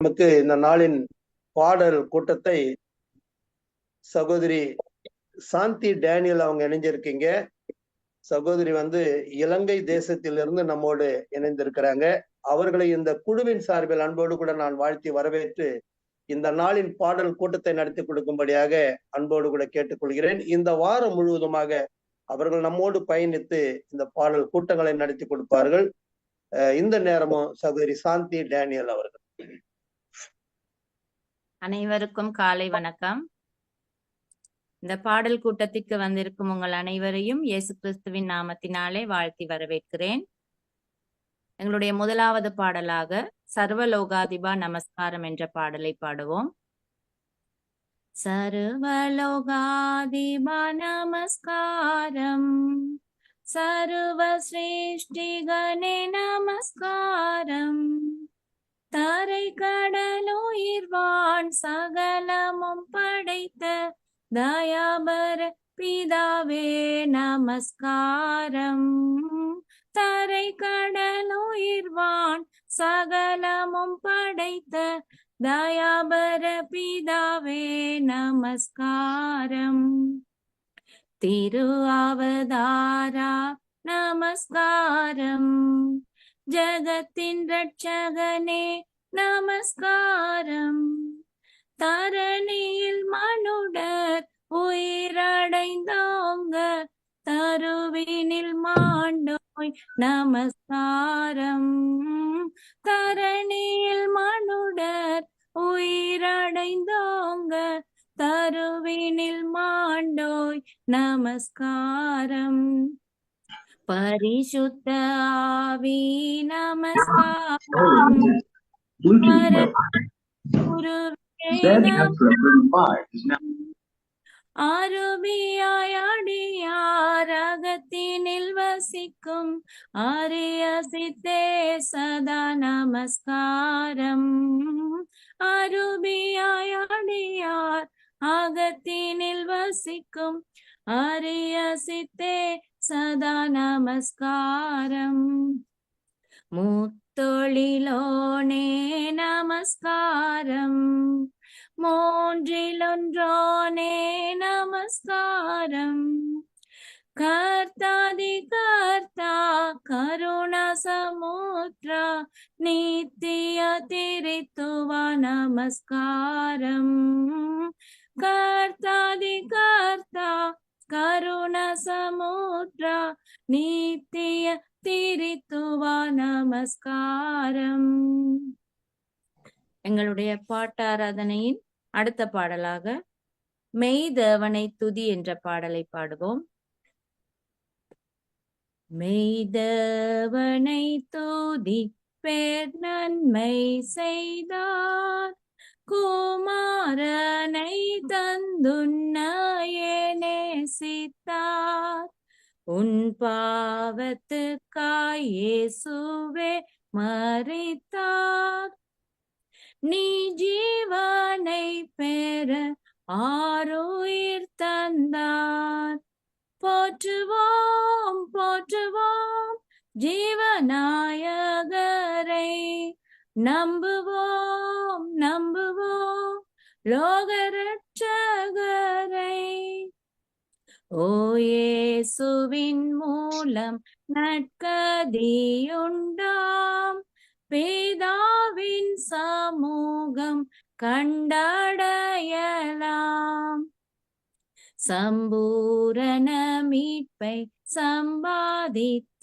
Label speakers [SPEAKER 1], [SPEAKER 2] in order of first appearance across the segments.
[SPEAKER 1] நமக்கு இந்த நாளின் பாடல் கூட்டத்தை சகோதரி சாந்தி டேனியல் அவங்க இணைஞ்சிருக்கீங்க. சகோதரி இலங்கை தேசத்திலிருந்து நம்மோடு இணைந்திருக்கிறாங்க. அவர்களை இந்த குழுவின் சார்பில் அன்போடு கூட நான் வாழ்த்தி வரவேற்று இந்த நாளின் பாடல் கூட்டத்தை நடத்தி கொடுக்கும்படியாக அன்போடு கூட கேட்டுக்கொள்கிறேன். இந்த வாரம் முழுவதுமாக அவர்கள் நம்மோடு பயணித்து இந்த பாடல் கூட்டங்களை நடத்தி கொடுப்பார்கள். இந்த நேரமும் சகோதரி சாந்தி டேனியல் அவர்கள்.
[SPEAKER 2] அனைவருக்கும் காலை வணக்கம். இந்த பாடல் கூட்டத்திற்கு வந்திருக்கும் உங்கள் அனைவரையும் இயேசு கிறிஸ்துவின் நாமத்தினாலே வாழ்த்தி வரவேற்கிறேன். எங்களுடைய முதலாவது பாடலாக சர்வலோகாதிபா நமஸ்காரம் என்ற பாடலை பாடுவோம். சர்வலோகாதிபா நமஸ்காரம், சர்வ சிருஷ்டிகனே நமஸ்காரம், தரை கடலுயிர்வான் சகலமும் படைத்த தயாபர பிதாவே நமஸ்காரம், தரை கடலுயிர்வான் சகலமும் படைத்த தயாபர பிதாவே நமஸ்காரம், திரு அவதாரா நமஸ்காரம், ஜகத்தின் ரட்சகனே நமஸ்காரம், தரணியில் மனுடர் உயிரடைந்தோங்க தருவினில் மாண்டோய் நமஸ்காரம், தரணியில் மனுடர் உயிரடைந்தோங்க தருவினில் மாண்டோய் நமஸ்காரம், பரிசுத்த ஆவி நமஸ்காரம், அருபியாயடியாரகத்தினில் வசிக்கும் ஆரியசித்தே சதா நமஸ்காரம், அருபியாயடியார் அகத்தினில் வசிக்கும் ஆரியசித்தே சதா நமஸ்காரம், முத்தொழிலோனே நமஸ்காரம், மூன்றிலொன்றோனே நமஸ்காரம், கர்த்தாதி கர்த்தா கருணா சமுத்ரா நித்திய திரித்துவ நமஸ்காரம், கர்த்தாதி கர்த்தா கருணா சமுத்ரா நித்திய திரித்துவ நமஸ்காரம். எங்களுடைய பாட்டாராதனையின் அடுத்த பாடலாக மெய்தேவனை துதி என்ற பாடலை பாடுவோம். மெய்தேவனை துதி பேர் நன்மை செய்தார், குமாரனை தந்துன்னையே நேசித்தார், உன் பாவத்துக்காய் இயேசுவே மரித்தார், நீ ஜீவனை பெற ஆருயிர் தந்தார், போற்றுவோம் போற்றுவோம் ஜீவநாயகரை, நம்புவோம் நம்புவோம் லோகரட்சகரை, ஓ இயேசுவின் மூலம் நற்கதியுண்டாம், பிதாவின் சமூகம் கண்டடையலாம், சம்பூரண மீட்பை சம்பாதித்தனர்,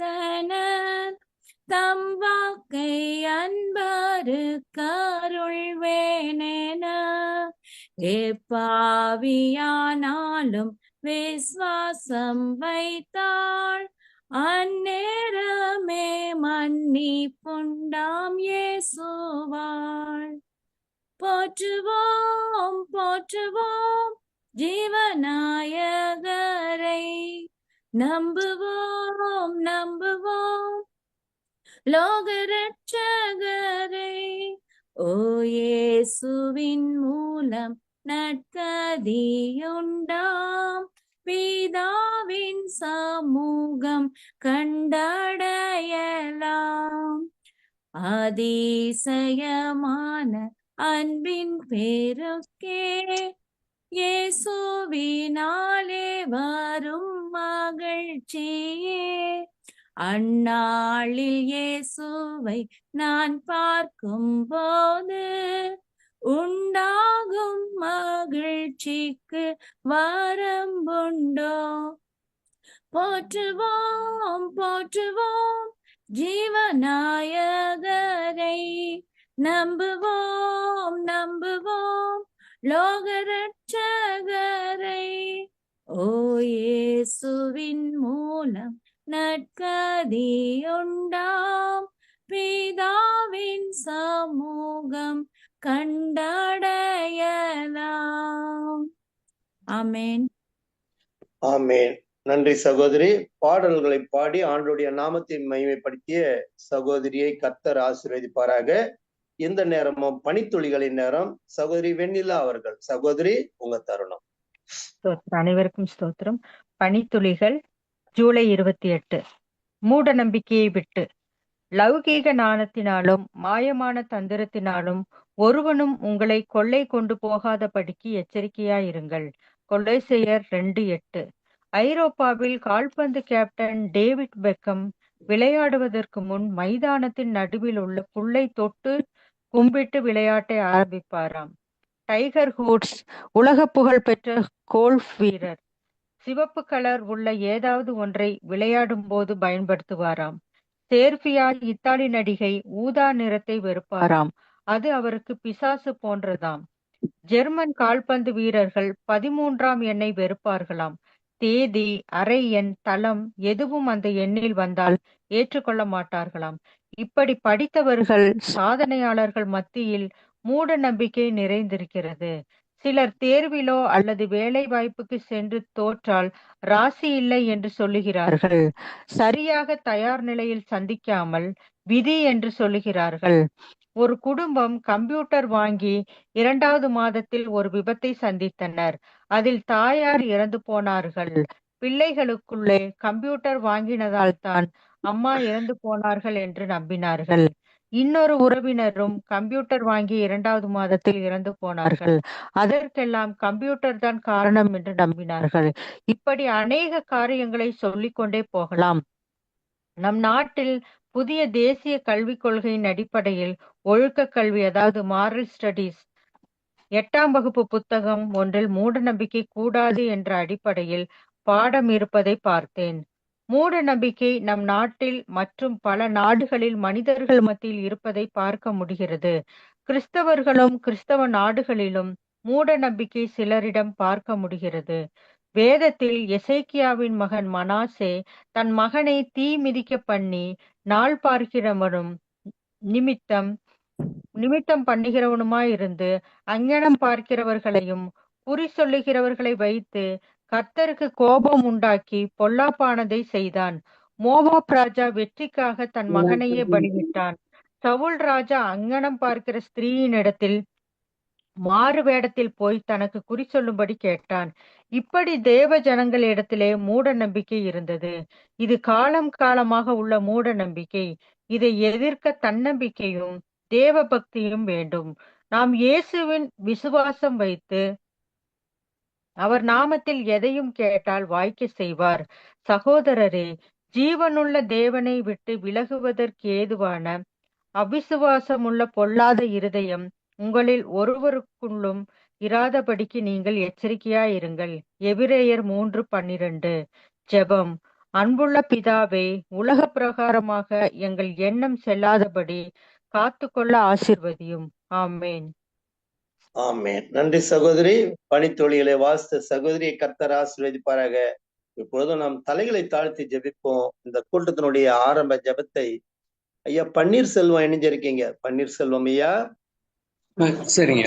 [SPEAKER 2] தம் வாக்கை அன்பருக்கு அருள்வேனென, எப்பாவியானாலும் விசுவாசம் வைத்தாள், அந்நேரமே மன்னிப்புண்டாம் இயேசுவாள், போற்றுவோம் போற்றுவோம் ஜீவநாயகரை, நம்புவோம் நம்புவோம் லோகரட்சகரை, ஓ இயேசுவின் மூலம் நற்கதியுண்டாம், பிதாவின் சமூகம் கண்டடையலாம், அதிசயமான அன்பின் பெருக்கே இயேசுவினாலே வரும் மகிழ்ச்சியே. அந்நாளில் இயேசுவை நான் பார்க்கும் போது உண்டாகும் மகிழ்ச்சிக்கு வரம்புண்டோ? போற்றுவோம் போற்றுவோம் ஜீவநாயகரை, நம்புவோம் நம்புவோம் லோகரட்சகரை. ஓ இயேசுவின் மூலம் நற்கதியுண்டாம், பிதாவின் சமூகம் கண்டடையலாம். ஆமென்.
[SPEAKER 1] ஆமென். நன்றி சகோதரி. பாடல்களை பாடி ஆண்டவருடைய நாமத்தை மகிமைப்படுத்திய சகோதரியை கர்த்தர் ஆசீர்வதிப்பாராக. இந்த நேரமும் பனித்துளிகளின் நேரம். சகோதரி வெண்ணிலா அவர்கள். சகோதரி, உங்க தருணம்.
[SPEAKER 3] அனைவருக்கும் ஸ்தோத்திரம். பனித்துளிகள் ஜூலை 28. மூட நம்பிக்கையை விட்டு. லௌகீக ஞானத்தினாலும் மாயமான தந்திரத்தினாலும் ஒருவனும் உங்களை கொள்ளை கொண்டு போகாதபடிக்கு எச்சரிக்கையாயிருங்கள். கொலோசையர் 2:8. ஐரோப்பாவில் கால்பந்து கேப்டன் டேவிட் பெக்கம் விளையாடுவதற்கு முன் மைதானத்தின் நடுவில் உள்ள புல்லை தொட்டு கும்பிட்டு விளையாட்டை ஆரம்பிப்பாராம். டைகர் ஹூட்ஸ் உலக புகழ் பெற்ற கோல்ஃப் வீரர் சிவப்பு கலர் உள்ள ஏதாவது ஒன்றை விளையாடும் போது பயன்படுத்துவாராம். சேர்பியா இத்தாலி நடிகை ஊதா நிறத்தை வெறுப்பாராம். அது அவருக்கு பிசாசு போன்றதாம். ஜெர்மன் கால்பந்து வீரர்கள் 13ஆம் எண்ணை வெறுப்பார்களாம். தேதி, அரை எண், தளம் எதுவும் அந்த எண்ணில் வந்தால் ஏற்றுக்கொள்ள மாட்டார்களாம். இப்படி படித்தவர்கள் சாதனையாளர்கள் மத்தியில் மூட நம்பிக்கை நிறைந்திருக்கிறது. சிலர் தேர்விலோ அல்லது வேலை வாய்ப்புக்கு சென்று தோற்றால் ராசி இல்லை என்று சொல்லுகிறார்கள். சரியாக தயார் நிலையில் சந்திக்காமல் விதி என்று சொல்லுகிறார்கள். ஒரு குடும்பம் கம்ப்யூட்டர் வாங்கி 2வது மாதத்தில் ஒரு விபத்தை சந்தித்தனர். அதில் தாயார் இறந்து போனார்கள். பிள்ளைகளுக்குள்ளே கம்ப்யூட்டர் வாங்கினதால் தான் அம்மா இறந்து போனார்கள் என்று நம்பினார்கள். இன்னொரு உறவினரும் கம்ப்யூட்டர் வாங்கி 2வது மாதத்தில் இறந்து போனார்கள். அதற்கெல்லாம் கம்ப்யூட்டர் தான் காரணம் என்று நம்பினார்கள். இப்படி அநேக காரியங்களை சொல்லிக்கொண்டே போகலாம். நம் நாட்டில் புதிய தேசிய கல்விக் கொள்கையின் அடிப்படையில் ஒழுக்க கல்வி, அதாவது மாரல் ஸ்டடீஸ் 8ஆம் வகுப்பு புத்தகம் ஒன்றில் மூட நம்பிக்கை கூடாது என்ற அடிப்படையில் பாடம் இருப்பதை பார்த்தேன். மூட நம்பிக்கை நம் நாட்டில் மற்றும் பல நாடுகளில் மனிதர்கள் மத்தியில் இருப்பதை பார்க்க முடிகிறது. கிறிஸ்தவர்களும் கிறிஸ்தவ நாடுகளிலும் மூட நம்பிக்கை சிலரிடம் பார்க்க முடிகிறது. வேதத்தில் எசேக்கியாவின் மகன் மனாசே தன் மகனை தீ மிதிக்க பண்ணி நாள் பார்க்கிறவனும் நிமித்தம் பண்ணுகிறவனுமாயிருந்து அஞ்ஞானம் பார்க்கிறவர்களையும் குறி சொல்லுகிறவர்களை வைத்து கர்த்தருக்கு கோபம் உண்டாக்கி பொல்லாப்பானதை செய்தான். மோவாப் ராஜா வெற்றிக்காக தன் மகனையே பலியிட்டான். சவுல் ராஜா அங்ஙனம் பார்க்கிற ஸ்திரீயினிடத்தில் மாறு வேடத்தில் போய் தனக்கு குறி சொல்லும்படி கேட்டான். இப்படி தேவ ஜனங்களிடத்திலே மூட நம்பிக்கை இருந்தது. இது காலம் காலமாக உள்ள மூட நம்பிக்கை. இதை எதிர்க்க தன்னம்பிக்கையும் தேவ பக்தியும் வேண்டும். நாம் இயேசுவின் விசுவாசம் வைத்து அவர் நாமத்தில் எதையும் கேட்டால் வாய்க்க செய்வார். சகோதரரே, ஜீவனுள்ள தேவனை விட்டு விலகுவதற்கு ஏதுவான அவிசுவாசமுள்ள பொல்லாத இருதயம் உங்களில் ஒருவருக்குள்ளும் இராதபடிக்கு நீங்கள் எச்சரிக்கையாயிருங்கள். எபிரேயர் 3:12. ஜெபம். அன்புள்ள பிதாவே, உலக பிரகாரமாக எங்கள் எண்ணம் செல்லாதபடி காத்துக்கொள்ள ஆசீர்வதியும். ஆமேன்.
[SPEAKER 1] ஆமென். நன்றி சகோதரி. பனித்தொழிகளை வாசித்த சகோதரியை கர்த்தர் ஆசீர்வதிப்பாராக. இப்பொழுது நாம் தலைகளை தாழ்த்தி ஜெபிப்போம். இந்த கூட்டத்தினுடைய ஆரம்ப ஜெபத்தை ஐயா பன்னீர்செல்வம் இணைஞ்சிருக்கீங்க. பன்னீர்செல்வம் ஐயா,
[SPEAKER 4] சரிங்க.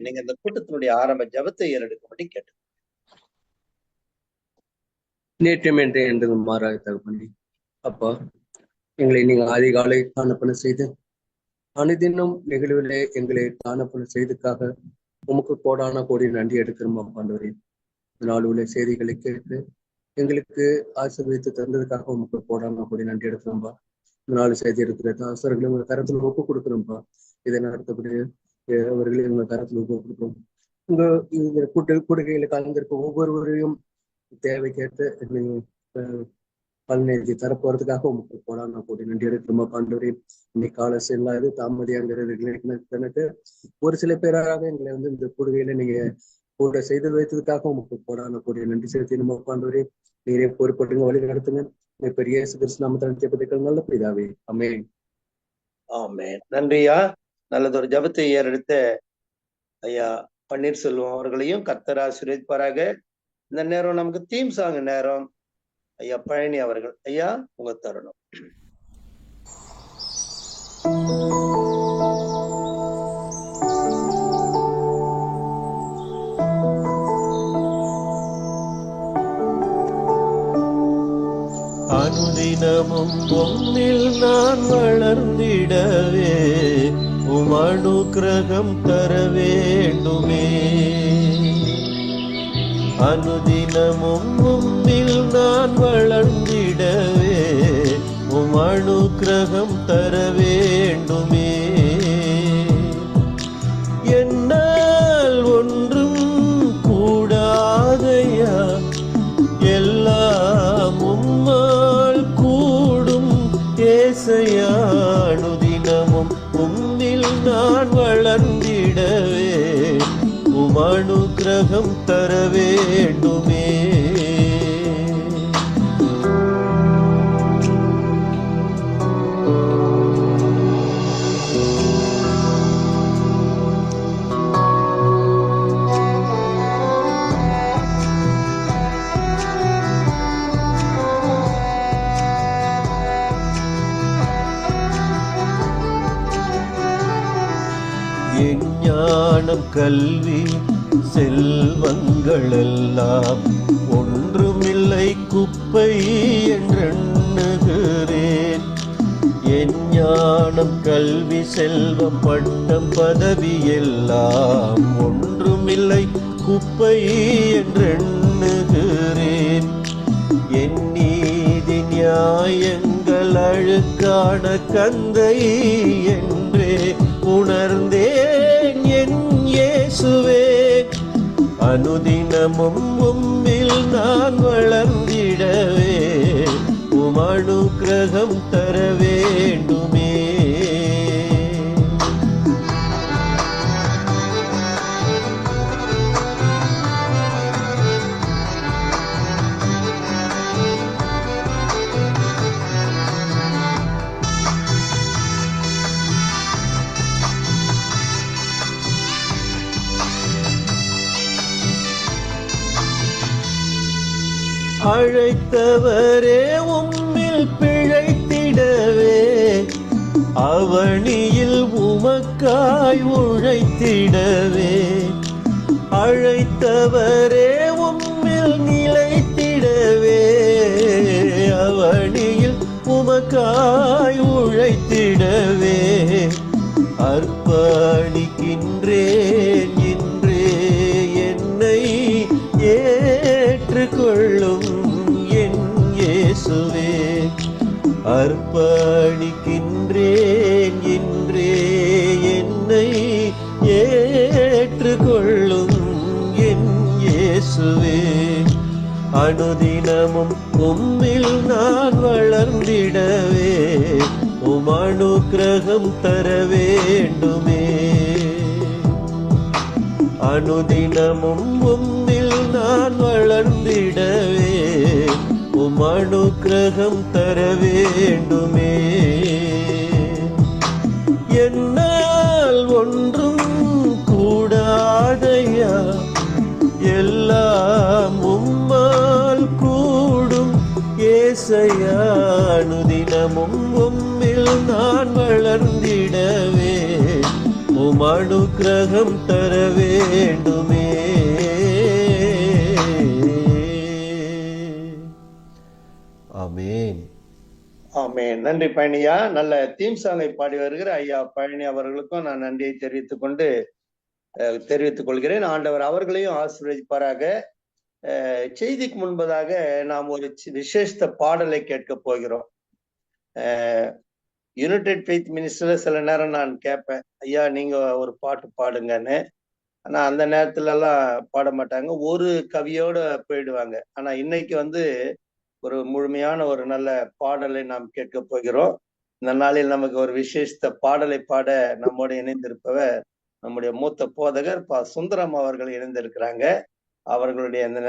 [SPEAKER 1] நீங்க இந்த கூட்டத்தினுடைய ஆரம்ப ஜெபத்தை ஏறெடுக்கும்படி கேட்டு.
[SPEAKER 4] நேற்றம் என்று மாறாக தகப்பனே, அப்பா, எங்களை நீங்க அதிகாலை காணப்பட செய்து அனுதினம் நிகழ்விலே எங்களை காணப்பட செய்ததுக்காக உமக்கு கோடான கோடி நன்றி எடுக்கிறோம். ஆண்டவரே, நாள் உள்ள செய்திகளை கேட்டு எங்களுக்கு ஆசீர்வதித்து தந்ததுக்காக உமக்கு கோடான கோடி நன்றி எடுக்கிறோம்பா. 4 செய்தி இருக்கிற தாசர்களை உங்க கருத்துல ஒப்பு கொடுக்குறோம்ப்பா. இதை நடத்தக்கூடிய அவர்களையும் உங்க கருத்துல கொடுக்கிறோம். இந்த கூடுகையில கலந்திருக்க ஒவ்வொருவரையும் தேவைக்கேற்ற பலனை தரப்போறதுக்காக உங்களுக்கு போடாம போட்டு நன்றி எடுக்கிறோமா பாண்டவரே. இன்னைக்கு கால செல்லாது தாமதியாங்கிறது ஒரு சில பேராக எங்களை இந்த கூடுகையில நீங்க கூட செய்து வைத்ததுக்காக உங்களுக்கு போடாம போட்டு நன்றி செலுத்தி நம்ம பாண்டவரே. நீரே பொறுப்பட்டுங்க, வழி நடத்துங்க. பெரிய நாமத்தால் நல்ல பிதாவே. ஆமென்.
[SPEAKER 1] ஆமென். நன்றியா. நல்லதொரு ஜபத்தை ஏறெடுத்த ஐயா பன்னீர்செல்வம் அவர்களையும் கர்த்தர் ஆசீர்வதிப்பாராக. இந்த நேரம் நமக்கு தீம் சாங் நேரம். ஐயா பழனி அவர்கள், ஐயா உங்க தருணம்.
[SPEAKER 5] அனுதினமும் உம்மில் நான் வளர்ந்திடவே அனுக்கிரகம் தர வேண்டுமே. அனுதினமும் உம்மில் நான் வளர்ந்திடவே அனுக்கிரகம் தர வேண்டுமே. என்னால் ஒன்றும் கூடாதையா, எல்லாம் உம்மால் கூடும் ஏசையா. அனுதினமும் உம்மில் நான் வளர்ந்திடவே அனுக்கிரகம் தர வேண்டுமே. ஞானம் கல்வி செல்வங்களெல்லாம் ஒன்றுமில்லை குப்பை என்றெண்ணுகிறேன். என் ஞானம் கல்வி செல்வம் பட்டம் பதவி எல்லாம் ஒன்றுமில்லை குப்பை என்றெண்ணுகிறேன். என் நீதி நியாயங்கள் அழுக்கான கந்தை என்றே உணர்ந்தேன் என் இயேசுவே. அனுதினமும் உம்மில் நான் வளர்ந்திடவே அனுக்கிரகம் தர வேண்டுமே. அழைத்தவரே உம்மில் பிழைத்திடவே அவனியில் உமக்காய் உழைத்திடவே. அழைத்தவரே உம்மில் நிலைத்திடவே அவனியில் உமக்காய் உழைத்திடவே. அர்ப்பணிக்கின்றேன் இன்றே என்னை ஏற்றுக்கொள்ளும் என் இயேசுவே. அர்ப்பணிக்கின்றேன் இன்றே என்னை ஏற்றுக்கொள்ளும் என் இயேசுவே. அனுதினமும் உம்மில் நான் வளர்ந்திடவே அனுக்கிரகம் தர வேண்டுமே. அனுதினமும் உம்மில் நான் வளர்ந்திடவே அனுக்கிரகம் தர வேண்டுமே. என்னால் ஒன்றும் கூடாதையா, எல்லாம் உம்மால் கூடும் ஏசையா. அனுதினமும் உம்மில் நான் வளர்ந்திடவே அனுக்கிரகம் தர வேண்டுமே. ஆமென்.
[SPEAKER 1] ஆமென். நன்றி பழனியா. நல்ல தீம் சாங்கை பாடி வருகிற ஐயா பழனி அவர்களுக்கும் நான் நன்றியை தெரிவித்துக் கொள்கிறேன். ஆண்டவர் அவர்களையும் ஆசீர்வதிப்பாராக. செய்திக்கு முன்பதாக நாம் ஒரு விசேஷ பாடலை கேட்க போகிறோம். யுனைடெட் ஃபெய்த் மினிஸ்டர்ல சில நேரம் நான் கேட்பேன், ஐயா நீங்க ஒரு பாட்டு பாடுங்கன்னு. ஆனா அந்த நேரத்துல எல்லாம் பாட மாட்டாங்க, ஒரு கவியோட போயிடுவாங்க. ஆனா இன்னைக்கு வந்து ஒரு முழுமையான ஒரு நல்ல பாடலை நாம் கேட்க போகிறோம். இந்த நாளில் நமக்கு ஒரு விசேஷித்த பாடலை பாட நம்மோடு இணைந்திருப்பவர் நம்முடைய மூத்த போதகர் சுந்தரம் அவர்கள் இணைந்திருக்கிறாங்க. அவர்களுடைய இந்த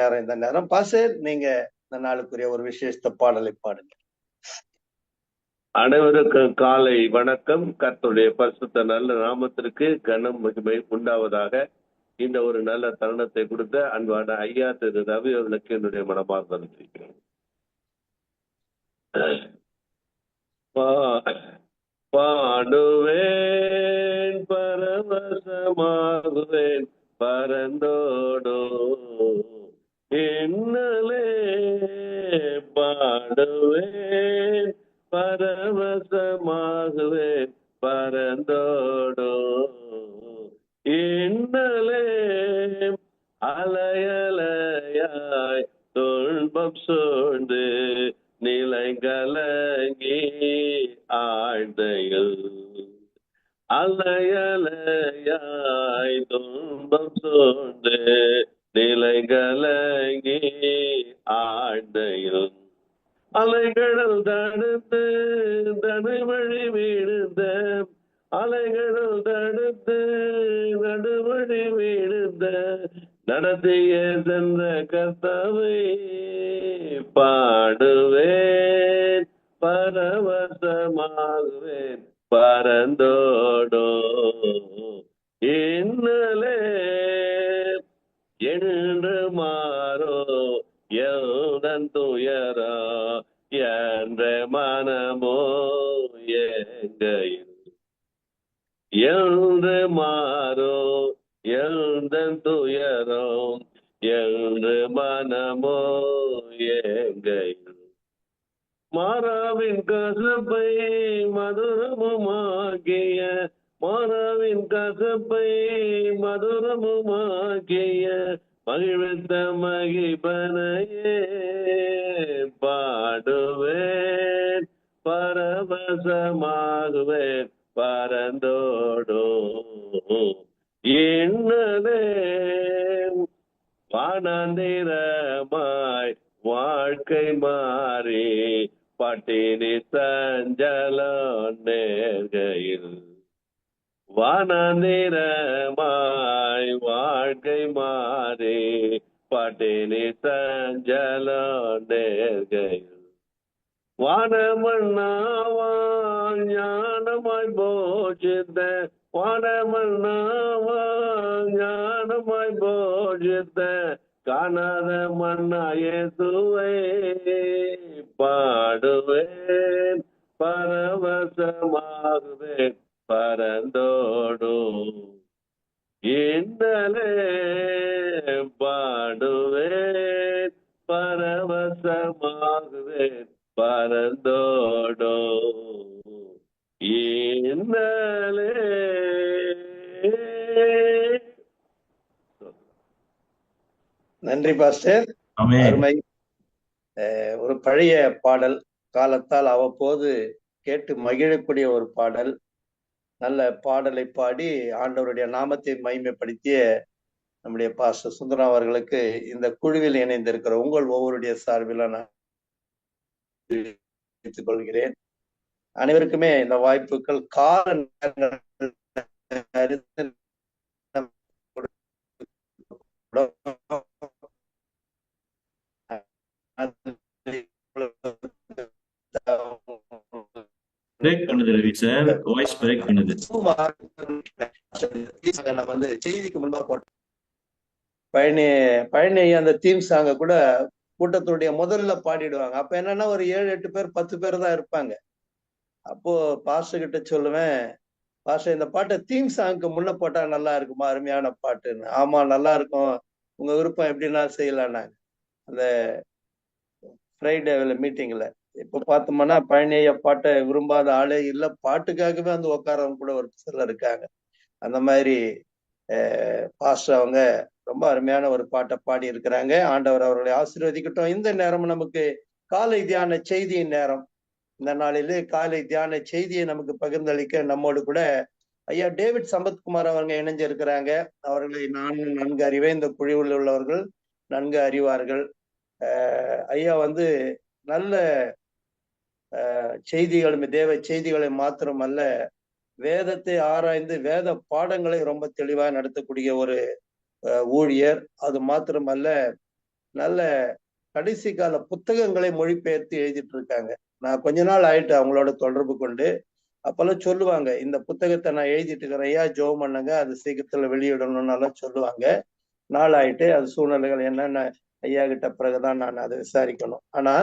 [SPEAKER 1] நேரம் பாஸ்டர், நீங்க இந்த நாளுக்குரிய ஒரு விசேஷித்த பாடலை பாடுங்க.
[SPEAKER 6] அனைவருக்கும் காலை வணக்கம். கர்த்தருடைய பரிசுத்த நல்ல நாமத்திற்கு கனம் மகிமை உண்டாவதாக. இந்த ஒரு நல்ல தருணத்தை கொடுத்த அன்பான ஐயா திரு ரவி அவர்களுக்கு என்னுடைய மனமார்ந்த நன்றி. பாடுவேன் பரவசமாகுவேன் பரந்தோடோ என்னலே பாடுவேன் பரவசமாகுவேன் பரந்தோடோ இன்னலே அலையலையாய் துன்பம் சூழ்ந்து நிலை கலங்கி ஆழ்ந்தையில் அலையலையாய் துன்பம் சூழ்ந்து நிலை கலங்கி ஆழ்ந்தையில் அலைகடல் தடுத்து நடுவழி விழுந்த அலைகடல் தடுத்து நடுவழி விழுந்த நடத்திய சென்ற கர்த்தாவை பாடுவேன் பரவசமாகுவேன் பரந்தோடோ இன்னலே என்று மாறோ எந்தன் துயரா என்ற மனமோ எங்கையில் என்று மாறோ எந்தன் துயரோ என்று மனமோ எங்கையில் மாறாவின் கசப்பை மதுரமுமாகிய மாறாவின் கசப்பை மதுரமுமாகிய மகிழ்ந்த மகிபனையே பாடுவேன் பரவசமாகுவேன் பரந்தோடோ இன்னலே வானந்திரமாய் வாழ்க்கை மாறி பட்டினி சஞ்சலம் நேர்கையில் வானந்திரமாய் வாழ்க்கை மாறி பட்டினி சஞ்சலம் நேர்கையில் வானமன்னாவான் ஞானமாய் போஷித்த வானமன்னாவான் ஞானமாய் போஷித்த காணாத மன்னா இயேசுவை பாடுவேன் பரவசமாகுவேன் பரந்தோடோ இன்னலே பாடுவேன் பரவசமாகுவேன் பரந்தோடோ இன்னலே.
[SPEAKER 1] நன்றி பாஸ்டர். அருமை. ஒரு பழைய பாடல், காலத்தால் அவ்வப்போது கேட்டு மகிழக்கூடிய ஒரு பாடல். நல்ல பாடலை பாடி ஆண்டவருடைய நாமத்தை மகிமைப்படுத்திய நம்முடைய பாஸ்டர் சுந்தரம் அவர்களுக்கு இந்த குழுவில் இணைந்திருக்கிற உங்கள் ஒவ்வொருடைய சார்பில் நான் தெரிவித்துக் கொள்கிறேன். அனைவருக்குமே இந்த வாய்ப்புகள் கால செய்திக்கு முன்பா போட்டோம் பழனி அந்த தீம் சாங்க கூட கூட்டத்துடைய முதல்ல பாடிடுவாங்க. அப்ப என்னன்னா ஒரு 7-8 பேர் 10 பேர் தான் இருப்பாங்க. அப்போ பாஸ்டர் கிட்ட சொல்லுவேன், பாஸ்டர் இந்த பாட்டை தீம் சாங்க்கு முன்ன போட்டா நல்லா இருக்குமா, அருமையான பாட்டுன்னு. ஆமா நல்லா இருக்கும், உங்க விருப்பம் எப்படின்னா செய்யலான்னாங்க அந்த ஃப்ரைடேல மீட்டிங்ல. இப்ப பார்த்தோம்னா பழனிய பாட்டை விரும்பாத ஆளே இல்ல, பாட்டுக்காகவே வந்து உட்காரவங்க கூட ஒரு சிலர் இருக்காங்க. அந்த மாதிரி பாஸ்டர் அவங்க ரொம்ப அருமையான ஒரு பாட்டை பாடி இருக்கிறாங்க. ஆண்டவர் அவர்களை ஆசீர்வதிக்கட்டும். இந்த நேரம் நமக்கு காலை தியான செய்தியின் நேரம். இந்த நாளிலே காலை தியான செய்தியை நமக்கு பகிர்ந்தளிக்க நம்மோடு கூட ஐயா டேவிட் சம்பத்குமார் அவங்க இணைஞ்சிருக்கிறாங்க. அவர்களை நான் நன்கு அறிவேன், இந்த குழுவில் உள்ளவர்கள் நன்கு அறிவார்கள். ஐயா வந்து நல்ல செய்திகளும் தேவ செய்திகளை மாத்திரமல்ல, வேதத்தை ஆராய்ந்து வேத பாடங்களை ரொம்ப தெளிவாக நடத்தக்கூடிய ஒரு ஊழியர். அது மாத்திரமல்ல, நல்ல கடைசி கால புத்தகங்களை மொழிபெயர்த்து எழுதிட்டு இருக்காங்க. நான் கொஞ்ச நாள் ஆயிட்டு அவங்களோட தொடர்பு கொண்டு, அப்பெல்லாம் சொல்லுவாங்க, இந்த புத்தகத்தை நான் எழுதிட்டு இருக்கிறேன் ஐயா, ஜெபம் பண்ணுங்க, அது சீக்கிரத்துல வெளியிடணும்னாலும் சொல்லுவாங்க. நாள் ஆயிட்டு அது சூழ்நிலைகள் என்னென்ன ஐயா கிட்ட பிறகுதான் நான் அதை விசாரிக்கணும். ஆனா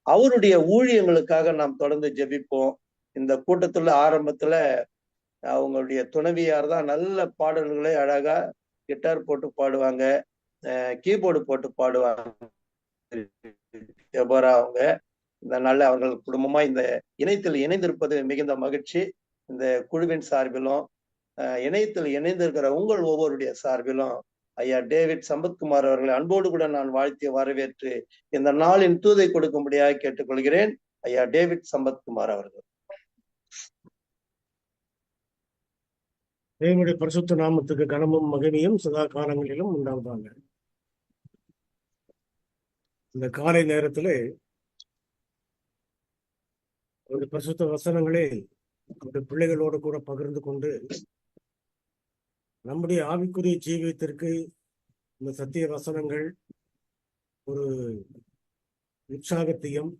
[SPEAKER 1] அவருடைய ஊழியங்களுக்காக நாம் தொடர்ந்து ஜெபிப்போம். இந்த கூட்டத்துல ஆரம்பத்துல அவங்களுடைய துணைவியார் தான் நல்ல பாடல்களை அழகா கிட்டார் போட்டு பாடுவாங்க, கீபோர்டு போட்டு பாடுவாங்க. அவங்க இந்த நாள்ல அவர்கள் குடும்பமா இந்த இணையத்தில் இணைந்திருப்பது மிகுந்த மகிழ்ச்சி. இந்த குழுவின் சார்பிலும் இணையத்தில் இணைந்திருக்கிற உங்கள் ஒவ்வொருடைய சார்பிலும் ஐயா டேவிட் சம்பத்குமார் அவர்களை அன்போடு கூட நான் வாழ்த்தி வரவேற்று இந்த நாளின் தூதை கொடுக்கும்படியாக கேட்டுக்கொள்கிறேன். ஐயா டேவிட் சம்பத்குமார் அவர்கள்.
[SPEAKER 7] தேவனுடைய பரிசுத்த நாமத்துக்கு கனமும் மகிமையும் சதா காலங்களிலும் உண்டாவதாக. இந்த காலை நேரத்திலே அவருடைய பரிசுத்த வசனங்களே அவருடைய பிள்ளைகளோடு கூட பகிர்ந்து கொண்டு நம்முடைய ஆவிக்குரிய ஜீவியத்திற்கு இந்த சத்திய வசனங்கள் ஒரு உற்சாகத்தையும்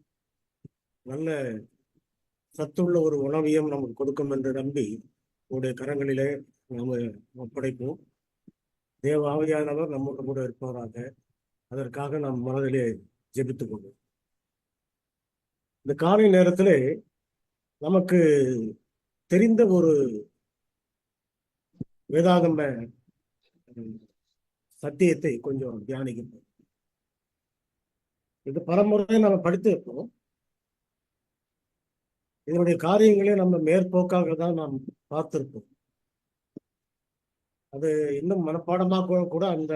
[SPEAKER 7] நல்ல சத்துள்ள ஒரு உணவையும் நமக்கு கொடுக்கும் என்று நம்பி உடைய கரங்களிலே நாம் ஒப்படைப்போம். தேவ ஆவியானவர் நம்மோடு கூட இருப்பவராக. அதற்காக நாம் மனதிலே ஜெபித்துக் கொள்வோம். இந்த காலை நேரத்திலே நமக்கு தெரிந்த ஒரு வேதாகம சத்தியத்தை கொஞ்சம் தியானிக்கிறோம். இது பலமுறை நம்ம படித்திருப்போம். இதனுடைய காரியங்களே நம்ம மேற்போக்காக தான் நாம் பார்த்திருப்போம். அது இன்னும் மனப்பாடமாக கூட அந்த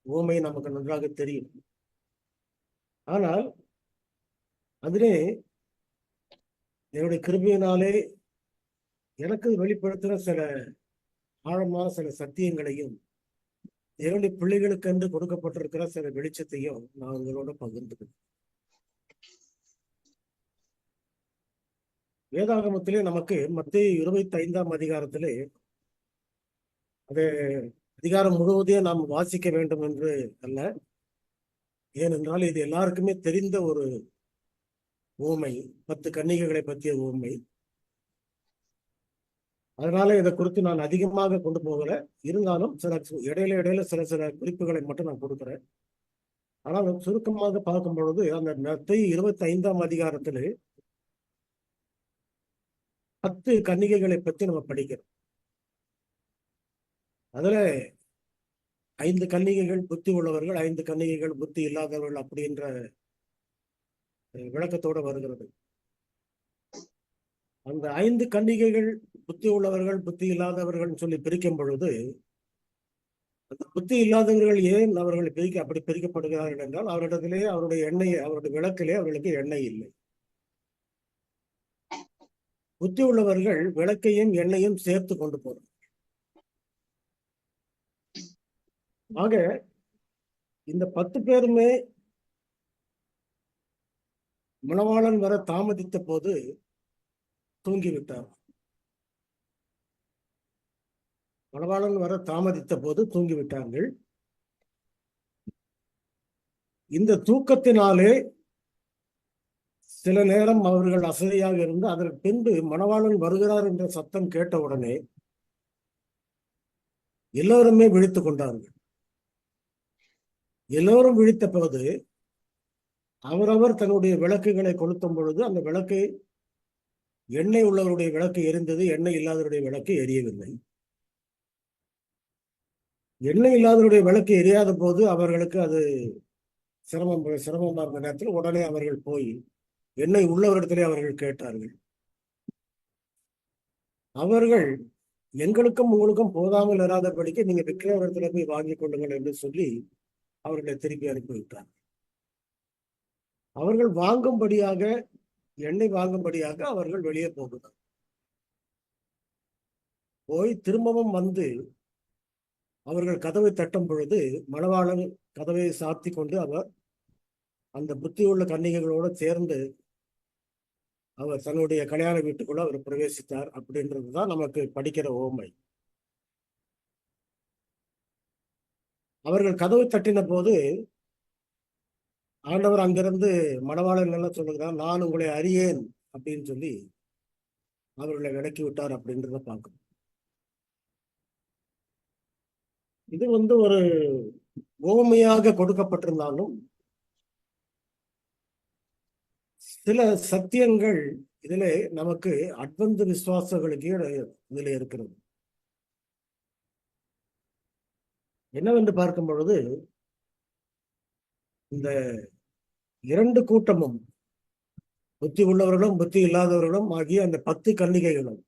[SPEAKER 7] உவமை நமக்கு நன்றாக தெரியும். ஆனால் அதிலே என்னுடைய கிருபையினாலே எனக்கு வெளிப்படுத்துகிற சில ஆழமான சில சத்தியங்களையும் என்னுடைய பிள்ளைகளுக்கென்று கொடுக்கப்பட்டிருக்கிற சில வெளிச்சத்தையும் நான் உங்களோட பகிர்ந்துக்கிறேன். வேதாகமத்திலே நமக்கு மத்தேயு 25ஆம் அதிகாரத்திலே அது அதிகாரம் முழுவதையும் நாம் வாசிக்க வேண்டும் என்று அல்ல, ஏனென்றால் இது எல்லாருக்குமே தெரிந்த ஒரு ஊமை, 10 கன்னிகைகளை பற்றிய ஊமை. அதனால இதை குறித்து நான் அதிகமாக கொண்டு போகல. இருந்தாலும் சில இடையில சில குறிப்புகளை மட்டும் நான் கொடுக்குறேன். ஆனால் சுருக்கமாக பார்க்கும் பொழுது அந்த மத்தேயு 25ஆம் அதிகாரத்திலே 10 கன்னிகைகளை பற்றி நம்ம படிக்கிறோம். அதுல 5 கன்னிகைகள் புத்தி உள்ளவர்கள், 5 கன்னிகைகள் புத்தி இல்லாதவர்கள் அப்படின்ற விளக்கத்தோட வருகிறது. அந்த 5 கன்னிகைகள் புத்தி உள்ளவர்கள் புத்தி இல்லாதவர்கள் சொல்லி பிரிக்கும் பொழுது, அந்த புத்தி இல்லாதவர்கள் ஏன் அவர்கள் அப்படி பிரிக்கப்படுகிறார்கள் என்றால், அவரிடத்திலே அவருடைய விளக்கிலே அவர்களுக்கு எண்ணெய் இல்லை. புத்தி உள்ளவர்கள் விளக்கையும் எண்ணெயும் சேர்த்து கொண்டு போறாங்க. ஆக இந்த 10 பேருமே மணவாளன் வர தாமதித்த போது தூங்கிவிட்டார். மணவாளன் வர தாமதித்த போது தூங்கிவிட்டார்கள். இந்த தூக்கத்தினாலே சில நேரம் அவர்கள் அசதியாக இருந்து அதற்கு பின்பு மணவாளன் வருகிறார் என்ற சத்தம் கேட்டவுடனே எல்லோருமே விழித்துக் கொண்டார்கள். எல்லோரும் விழித்த போது அவரவர் தன்னுடைய விளக்குகளை கொளுத்தும் பொழுது அந்த விளக்கு, எண்ணெய் உள்ளவருடைய விளக்கு எரிந்தது, எண்ணெய் இல்லாதவருடைய விளக்கு எரியவில்லை. எண்ணெய் இல்லாதவருடைய விளக்கு எரியாத போது அவர்களுக்கு அது சிரமமா இருந்த நேரத்தில் உடனே அவர்கள் போய் எண்ணெய் உள்ளவரிடத்திலே அவர்கள் கேட்டார்கள். அவர்கள் எங்களுக்கும் உங்களுக்கும் போதாமல் இராதபடிக்கு நீங்க விற்கிறவரிடத்துல போய் வாங்கிக் கொள்ளுங்கள் என்று சொல்லி அவர்களை திருப்பி அனுப்பிவிட்டார். அவர்கள் வாங்கும்படியாக எண்ணெய் வாங்கும்படியாக அவர்கள் வெளியே போகிறார். போய் திரும்பவும் வந்து அவர்கள் கதவை தட்டும் பொழுது மணவாளன் கதவை சாத்தி கொண்டு அவர் அந்த புத்தியுள்ள கன்னிகைகளோடு சேர்ந்து அவர் தன்னுடைய கல்யாண வீட்டுக்குள்ள அவர் பிரவேசித்தார் அப்படின்றதுதான் நமக்கு படிக்கிற ஓமை. அவர்கள் கதவை தட்டின போது ஆண்டவர் அங்கிருந்து மணவாளன் என்ன சொல்லுகிறார், நான் உங்களை அறியேன் அப்படின்னு சொல்லி அவர்களை விலக்கி விட்டார் அப்படின்றத பார்க்கணும். இது ஒரு ஓமையாக கொடுக்கப்பட்டிருந்தாலும் சில சத்தியங்கள் இதிலே நமக்கு அட்வந்த விசுவாசங்களுக்கு இதில் இருக்கிறது. என்னவென்று பார்க்கும் பொழுது இந்த இரண்டு கூட்டமும் புத்தி உள்ளவர்களும் புத்தி இல்லாதவர்களும் ஆகிய அந்த 10 கன்னிகைகளும்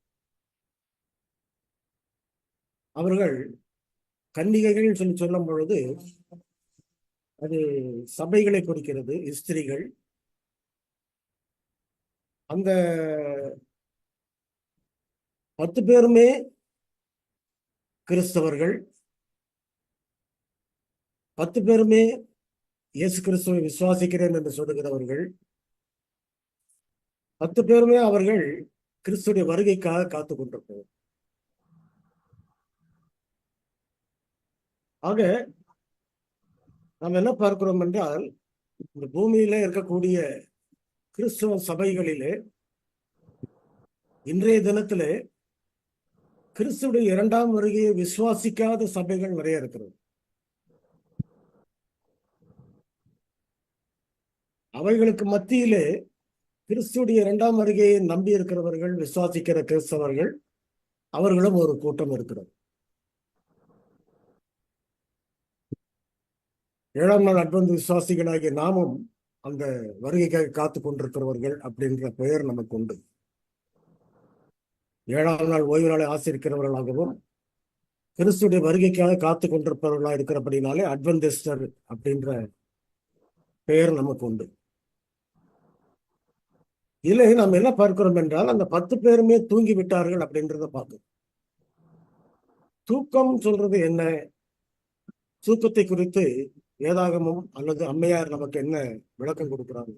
[SPEAKER 7] அவர்கள் கன்னிகைகள் சொல்லி சொல்லும் பொழுது அது சபைகளை குறிக்கிறது, ஸ்திரீகள். அந்த 10 பேருமே கிறிஸ்தவர்கள், 10 பேருமே இயேசு கிறிஸ்துவை விசுவாசிக்கிறேன் என்று சொல்லுகிறவர்கள், 10 பேருமே அவர்கள் கிறிஸ்துடைய வருகைக்காக காத்து கொண்டிருப்பவர். ஆக நாம் என்ன பார்க்கிறோம் என்றால், இந்த பூமியில இருக்கக்கூடிய கிறிஸ்துவ சபைகளிலே இன்றைய தினத்திலே கிறிஸ்துடைய 2ஆம் வருகையை விசுவாசிக்காத சபைகள் நிறைய இருக்கிறது. அவைகளுக்கு மத்தியிலே கிறிஸ்துடைய 2ஆம் வருகையை நம்பி இருக்கிறவர்கள், விசுவாசிக்கிற கிறிஸ்தவர்கள், அவர்களும் ஒரு கூட்டம் இருக்கிறது. 7ஆம் நாள் அட்வந்த விசுவாசிகளாகிய நாமும் அந்த வருகைக்காக காத்து கொண்டிருக்கிறவர்கள் அப்படின்ற பெயர் நமக்கு உண்டு. 7ஆம் நாள் ஓய்வு நாளை ஆசிரிக்கிறவர்களாகவும் கிறிஸ்துடைய வருகைக்காக காத்து கொண்டிருப்பவர்களாக இருக்கிறபடினாலே அட்வென்டிஸ்டர் அப்படின்ற பெயர் நமக்கு உண்டு. இதுல நாம் என்ன பார்க்கிறோம் என்றால், அந்த 10 பேருமே தூங்கி விட்டார்கள் அப்படின்றத பார்க்கிறோம். தூக்கம் சொல்றது என்ன? தூக்கத்தை குறித்து வேதாகமம் அல்லது அம்மையார் நமக்கு என்ன விளக்கம் கொடுக்கிறாங்க?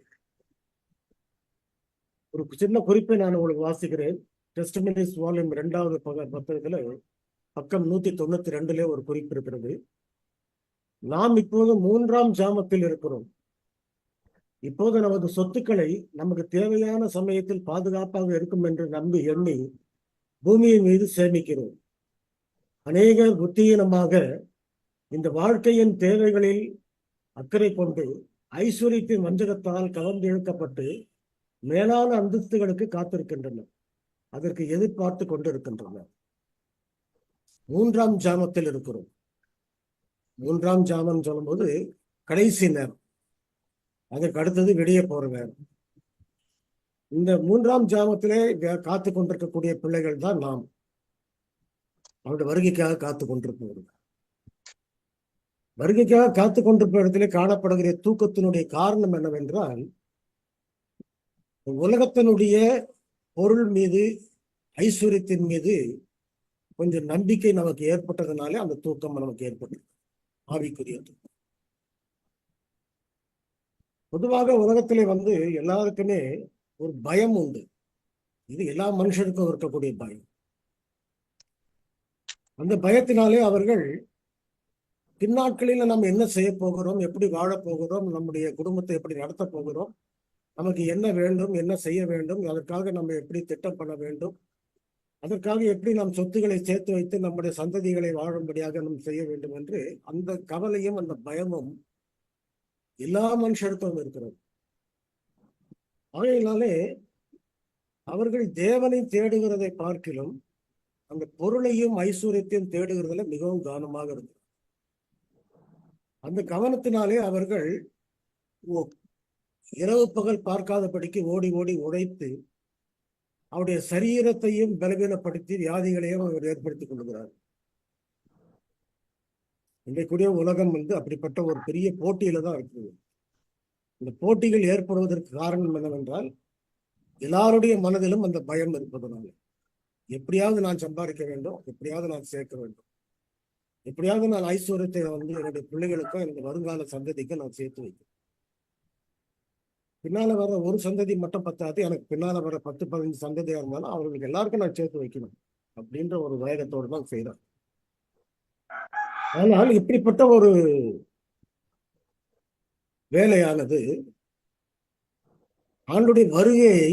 [SPEAKER 7] ஒரு சின்ன குறிப்பை நான் உங்களுக்கு வாசிக்கிறேன். டெஸ்டிமனிஸ் வால்யூம் 2வது புத்தகத்துல பக்கம் 192 ஒரு குறிப்பு இருக்கிறது. நாம் இப்போது 3ஆம் ஜாமத்தில் இருக்கிறோம். இப்போது நமது சொத்துக்களை நமக்கு தேவையான சமயத்தில் பாதுகாப்பாக இருக்கும் என்று நம்பி எண்ணி பூமியின் மீது சேமிக்கிறோம். அநேகர் புத்தியீனமாக இந்த வாழ்க்கையின் தேவைகளில் அக்கறை கொண்டு ஐஸ்வர்யத்தின் வஞ்சகத்தால் கவர்ந்து இழுக்கப்பட்டு மேலான அந்தஸ்துகளுக்கு காத்திருக்கின்றனர், அதற்கு எதிர்பார்த்து கொண்டிருக்கின்றனர். 3ஆம் ஜாமத்தில் இருக்கிறோம். 3ஆம் ஜாமம் சொல்லும்போது கடைசி நேரம், அதற்கு அடுத்தது வெளியே போற நேரம். இந்த 3ஆம் ஜாமத்திலே காத்து கொண்டிருக்கக்கூடிய பிள்ளைகள் தான் நாம். அவருடைய வருகைக்காக காத்து கொண்டிருப்பவர்கள். வருகைக்காக காத்து கொண்டிருப்ப இடத்திலே காணப்படுகிற தூக்கத்தினுடைய காரணம் என்னவென்றால், உலகத்தினுடைய பொருள் மீது, ஐஸ்வர்யத்தின் மீது கொஞ்சம் நம்பிக்கை நமக்கு ஏற்பட்டதுனாலே அந்த தூக்கம் நமக்கு ஏற்பட்டது, ஆவிக்குரிய தூக்கம். பொதுவாக உலகத்திலே எல்லாருக்குமே ஒரு பயம் உண்டு. இது எல்லா மனுஷருக்கும் இருக்கக்கூடிய பயம். அந்த பயத்தினாலே அவர்கள் பின்னாட்களில் நம்ம என்ன செய்ய போகிறோம், எப்படி வாழப் போகிறோம், நம்முடைய குடும்பத்தை எப்படி நடத்த போகிறோம், நமக்கு என்ன வேண்டும், என்ன செய்ய வேண்டும், அதற்காக நம்ம எப்படி திட்டம் பண்ண வேண்டும், அதற்காக எப்படி நாம் சொத்துக்களை சேர்த்து வைத்து நம்முடைய சந்ததிகளை வாழும்படியாக நாம் செய்ய வேண்டும் என்று அந்த கவலையும் அந்த பயமும் எல்லா மனுஷருக்கும் இருக்கிறது. ஆகையினாலே அவர்கள் தேவனை தேடுகிறதை பார்க்கிலும் அந்த பொருளையும் ஐஸ்வர்யத்தையும் தேடுகிறதுல மிகவும் கவனமாக இருக்கிறது. அந்த கவனத்தினாலே அவர்கள் இரவு பகல் பார்க்காதபடிக்கு ஓடி ஓடி உழைத்து அவருடைய சரீரத்தையும் பலவீனப்படுத்தி வியாதிகளையும் அவர் ஏற்படுத்திக் கொள்கிறார். இன்றைக்குரிய உலகம் அப்படிப்பட்ட ஒரு பெரிய போட்டியில தான் இருக்குது. இந்த போட்டிகள் ஏற்படுவதற்கு காரணம் என்னவென்றால், எல்லாருடைய மனதிலும் அந்த பயம் இருப்பதனால எப்படியாவது நான் சம்பாதிக்க வேண்டும், எப்படியாவது நான் சேர்க்க வேண்டும், எப்படியாவது நான் ஐஸ்வர்யத்தை வந்து என்னுடைய பிள்ளைகளுக்கும் என்னுடைய வருங்கால சந்ததிக்கும் நான் சேர்த்து வைக்கிறேன். பின்னால வர ஒரு சந்ததி மட்டும் பத்தாது, எனக்கு பின்னால வர 10-15 சந்ததியா இருந்தாலும் அவர்களுக்கு எல்லாருக்கும் நான் சேர்த்து வைக்கணும் அப்படின்ற ஒரு வேகத்தோடு தான் செய்யறேன். ஆனால் இப்படிப்பட்ட ஒரு வேலையானது ஆண்டுடைய வருகையை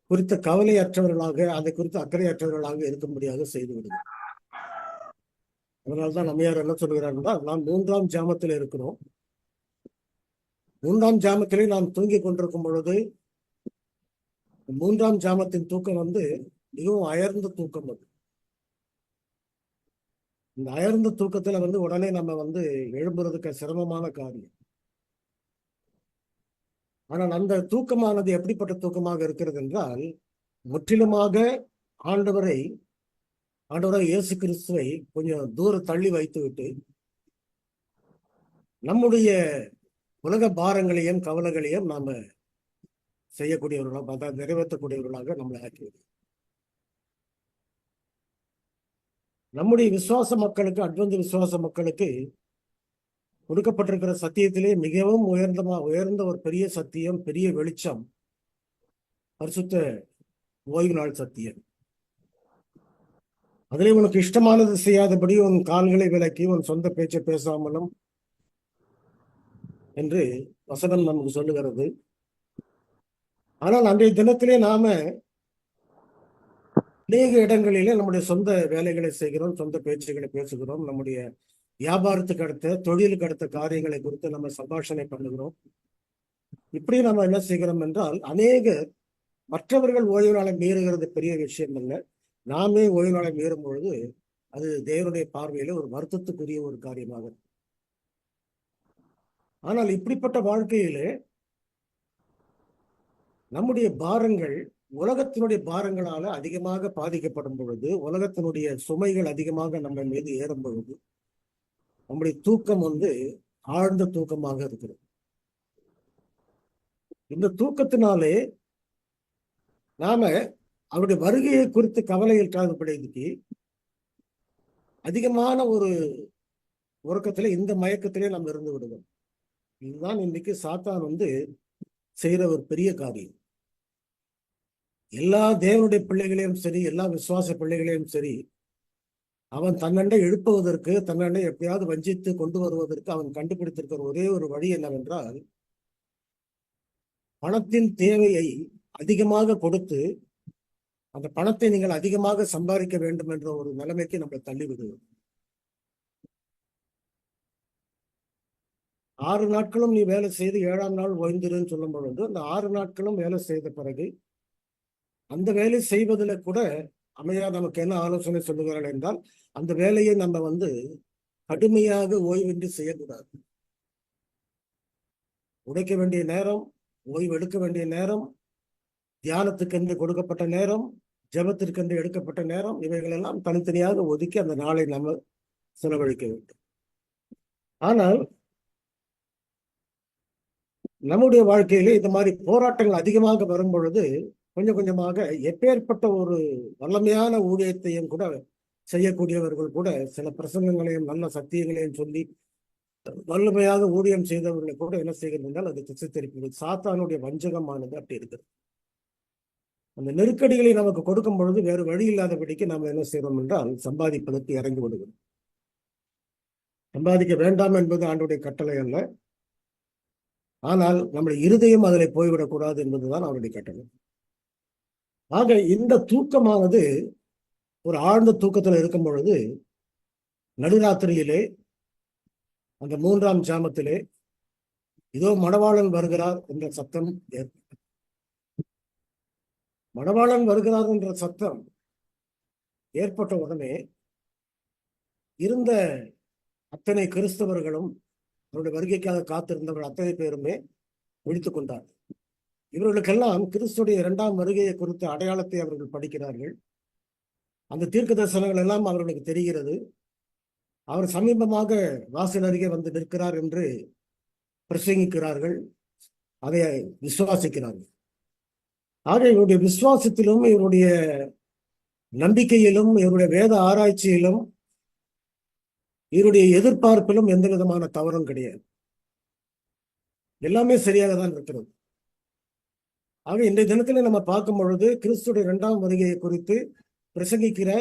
[SPEAKER 7] குறித்த கவலையற்றவர்களாக, அதை குறித்து அக்கறையற்றவர்களாக இருக்கும்படியாக செய்து விடுகிறது. அதனால்தான் நம்மையார் என்ன சொல்கிறார் என்றால், நாம் 3ஆம் ஜாமத்தில் இருக்கிறோம். 3ஆம் ஜாமத்திலே நாம் தூங்கிக் கொண்டிருக்கும் பொழுது 3ஆம் ஜாமத்தின் தூக்கம் வந்து மிகவும் அயர்ந்த தூக்கம். அது இந்த அயர்ந்த தூக்கத்துல வந்து உடனே நம்ம வந்து எழும்புறதுக்கு சிரமமான காரியம். ஆனால் அந்த தூக்கமானது எப்படிப்பட்ட தூக்கமாக இருக்கிறது என்றால், முற்றிலுமாக ஆண்டவரை இயேசு கிறிஸ்துவை கொஞ்சம் தூரம் தள்ளி வைத்துவிட்டு நம்முடைய உலக பாரங்களையும் கவலைகளையும் நாம செய்யக்கூடியவர்களாக, அதாவது நிறைவேற்றக்கூடியவர்களாக நம்மளை ஆக்கியது. நம்முடைய விசுவாச மக்களுக்கு, அட்வென்ட் விசுவாச மக்களுக்கு கொடுக்கப்பட்டிருக்கிற சத்தியத்திலே மிகவும் உயர்ந்த ஒரு பெரிய சத்தியம், பெரிய வெளிச்சம் பரிசுத்த ஓய்வு நாள் சத்தியம். அதிலே உனக்கு இஷ்டமானது செய்யாதபடி உன் கால்களை விலக்கி உன் சொந்த பேச்சை பேசாமலும் என்று வசனம் நமக்கு சொல்லுகிறது. ஆனால் அன்றைய தினத்திலே நாம அநேக இடங்களிலே நம்முடைய சொந்த வேலைகளை செய்கிறோம், சொந்த பேச்சுகளை பேசுகிறோம், நம்முடைய வியாபாரத்துக்கு அடுத்த, தொழிலுக்கு அடுத்த காரியங்களை குறித்து நம்ம சம்பாஷணை பண்ணுகிறோம். இப்படி நம்ம என்ன செய்கிறோம் என்றால், அநேக மற்றவர்கள் ஓய்வு நாளை மீறுகிறது பெரிய விஷயம் இல்லை. நாமே ஓய்வு நாளை மீறும் பொழுது அது தேவனுடைய பார்வையில ஒரு வருத்தத்துக்குரிய ஒரு காரியமாக. ஆனால் இப்படிப்பட்ட வாழ்க்கையிலே நம்முடைய பாரங்கள் உலகத்தினுடைய பாரங்களால அதிகமாக பாதிக்கப்படும் பொழுது, உலகத்தினுடைய சுமைகள் அதிகமாக நம்ம மீது ஏறும் பொழுது நம்முடைய தூக்கம் வந்து ஆழ்ந்த தூக்கமாக இருக்கிறது. இந்த தூக்கத்தினாலே நாம அவருடைய வருகையை குறித்து கவலை இருக்காதபடிக்கு அதிகமான ஒரு உறக்கத்திலே, இந்த மயக்கத்திலே நாம் இருந்து விடுவோம். இதுதான் இன்னைக்கு சாத்தான் வந்து செய்யற ஒரு பெரிய காரியம். எல்லா தேவனுடைய பிள்ளைகளையும் சரி, எல்லா விசுவாச பிள்ளைகளையும் சரி, அவன் தன்னண்டை எழுப்புவதற்கு, தன்னண்டை எப்படியாவது வஞ்சித்து கொண்டு வருவதற்கு அவன் கண்டுபிடித்திருக்கிற ஒரே ஒரு வழி என்னவென்றால், பணத்தின் தேவையை அதிகமாக கொடுத்து அந்த பணத்தை நீங்கள் அதிகமாக சம்பாதிக்க வேண்டும் என்ற ஒரு நிலைமைக்கு நம்மளை தள்ளிவிடுவோம். 6 நாட்களும் நீ வேலை செய்து 7ஆம் நாள் ஓய்ந்திருன்னு சொல்லும் பொழுது, அந்த 6 நாட்களும் வேலை செய்த பிறகு அந்த வேலை செய்வதில் கூட அமையா நமக்கு என்ன ஆலோசனை சொல்லுகிறார்கள் என்றால், அந்த வேலையை நம்ம வந்து கடுமையாக ஓய்வின்றி செய்யக்கூடாது. உடைக்க வேண்டிய நேரம், ஓய்வு எடுக்க வேண்டிய நேரம், தியானத்துக்கென்று கொடுக்கப்பட்ட நேரம், ஜெபத்திற்கென்று எடுக்கப்பட்ட நேரம், இவைகளெல்லாம் தனித்தனியாக ஒதுக்கி அந்த நாளை நம்ம செலவழிக்க வேண்டும். ஆனால் நம்முடைய வாழ்க்கையிலே இந்த மாதிரி போராட்டங்கள் அதிகமாக வரும் பொழுது கொஞ்சம் கொஞ்சமாக எப்பேற்பட்ட ஒரு வல்லமையான ஊழியத்தையும் கூட செய்யக்கூடியவர்கள் கூட சில பிரசங்கங்களையும் நல்ல சத்தியங்களையும் சொல்லி வல்லமையாக ஊழியம் செய்தவர்களை கூட என்ன செய்கிறது என்றால் அது திசை திருப்பி சாத்தானுடைய வஞ்சகமானது அப்படி இருக்கிறது. அந்த நெருக்கடிகளை நமக்கு கொடுக்கும் பொழுது வேறு வழி இல்லாதபடிக்கு நாம் என்ன செய்யறோம் என்றால் சம்பாதிப்பதற்கு இறங்கி விடுகிறோம். சம்பாதிக்க வேண்டாம் என்பது ஆண்டவருடைய கட்டளை அல்ல, ஆனால் நம்முடைய இருதயம் அதில் போய்விடக்கூடாது என்பதுதான் அவருடைய கட்டளை. ஆக இந்த தூக்கமானது ஒரு ஆழ்ந்த தூக்கத்தில் இருக்கும் பொழுது நடுராத்திரியிலே அந்த 3ஆம் ஜாமத்திலே இதோ மணவாளன் வருகிறார் என்ற சத்தம் ஏற்பட்டது. மணவாளன் வருகிறார் என்ற சத்தம் ஏற்பட்ட உடனே இருந்த அத்தனை கிறிஸ்தவர்களும் அவருடைய வருகைக்காக காத்திருந்தவர்கள் அத்தனை பேருமே விழித்துக் கொண்டார். இவர்களுக்கெல்லாம் கிறிஸ்துடைய 2ஆம் வருகையை குறித்த அடையாளத்தை அவர்கள் படிக்கிறார்கள். அந்த தீர்க்க தரிசனங்கள் எல்லாம் அவர்களுக்கு தெரிகிறது. அவர் சமீபமாக வாசல் அருகே வந்து நிற்கிறார் என்று பிரசங்கிக்கிறார்கள், அதை விசுவாசிக்கிறார்கள். ஆக இவருடைய விசுவாசத்திலும் இவருடைய நம்பிக்கையிலும் இவருடைய வேத ஆராய்ச்சியிலும் இவருடைய எதிர்பார்ப்பிலும் எந்த விதமான தவறும் கிடையாது. எல்லாமே சரியாக தான் இருக்கிறது. ஆக இன்றைய தினத்துல நம்ம பார்க்கும் பொழுது கிறிஸ்துடைய 2ஆம் வருகையை குறித்து பிரசங்கிக்கிற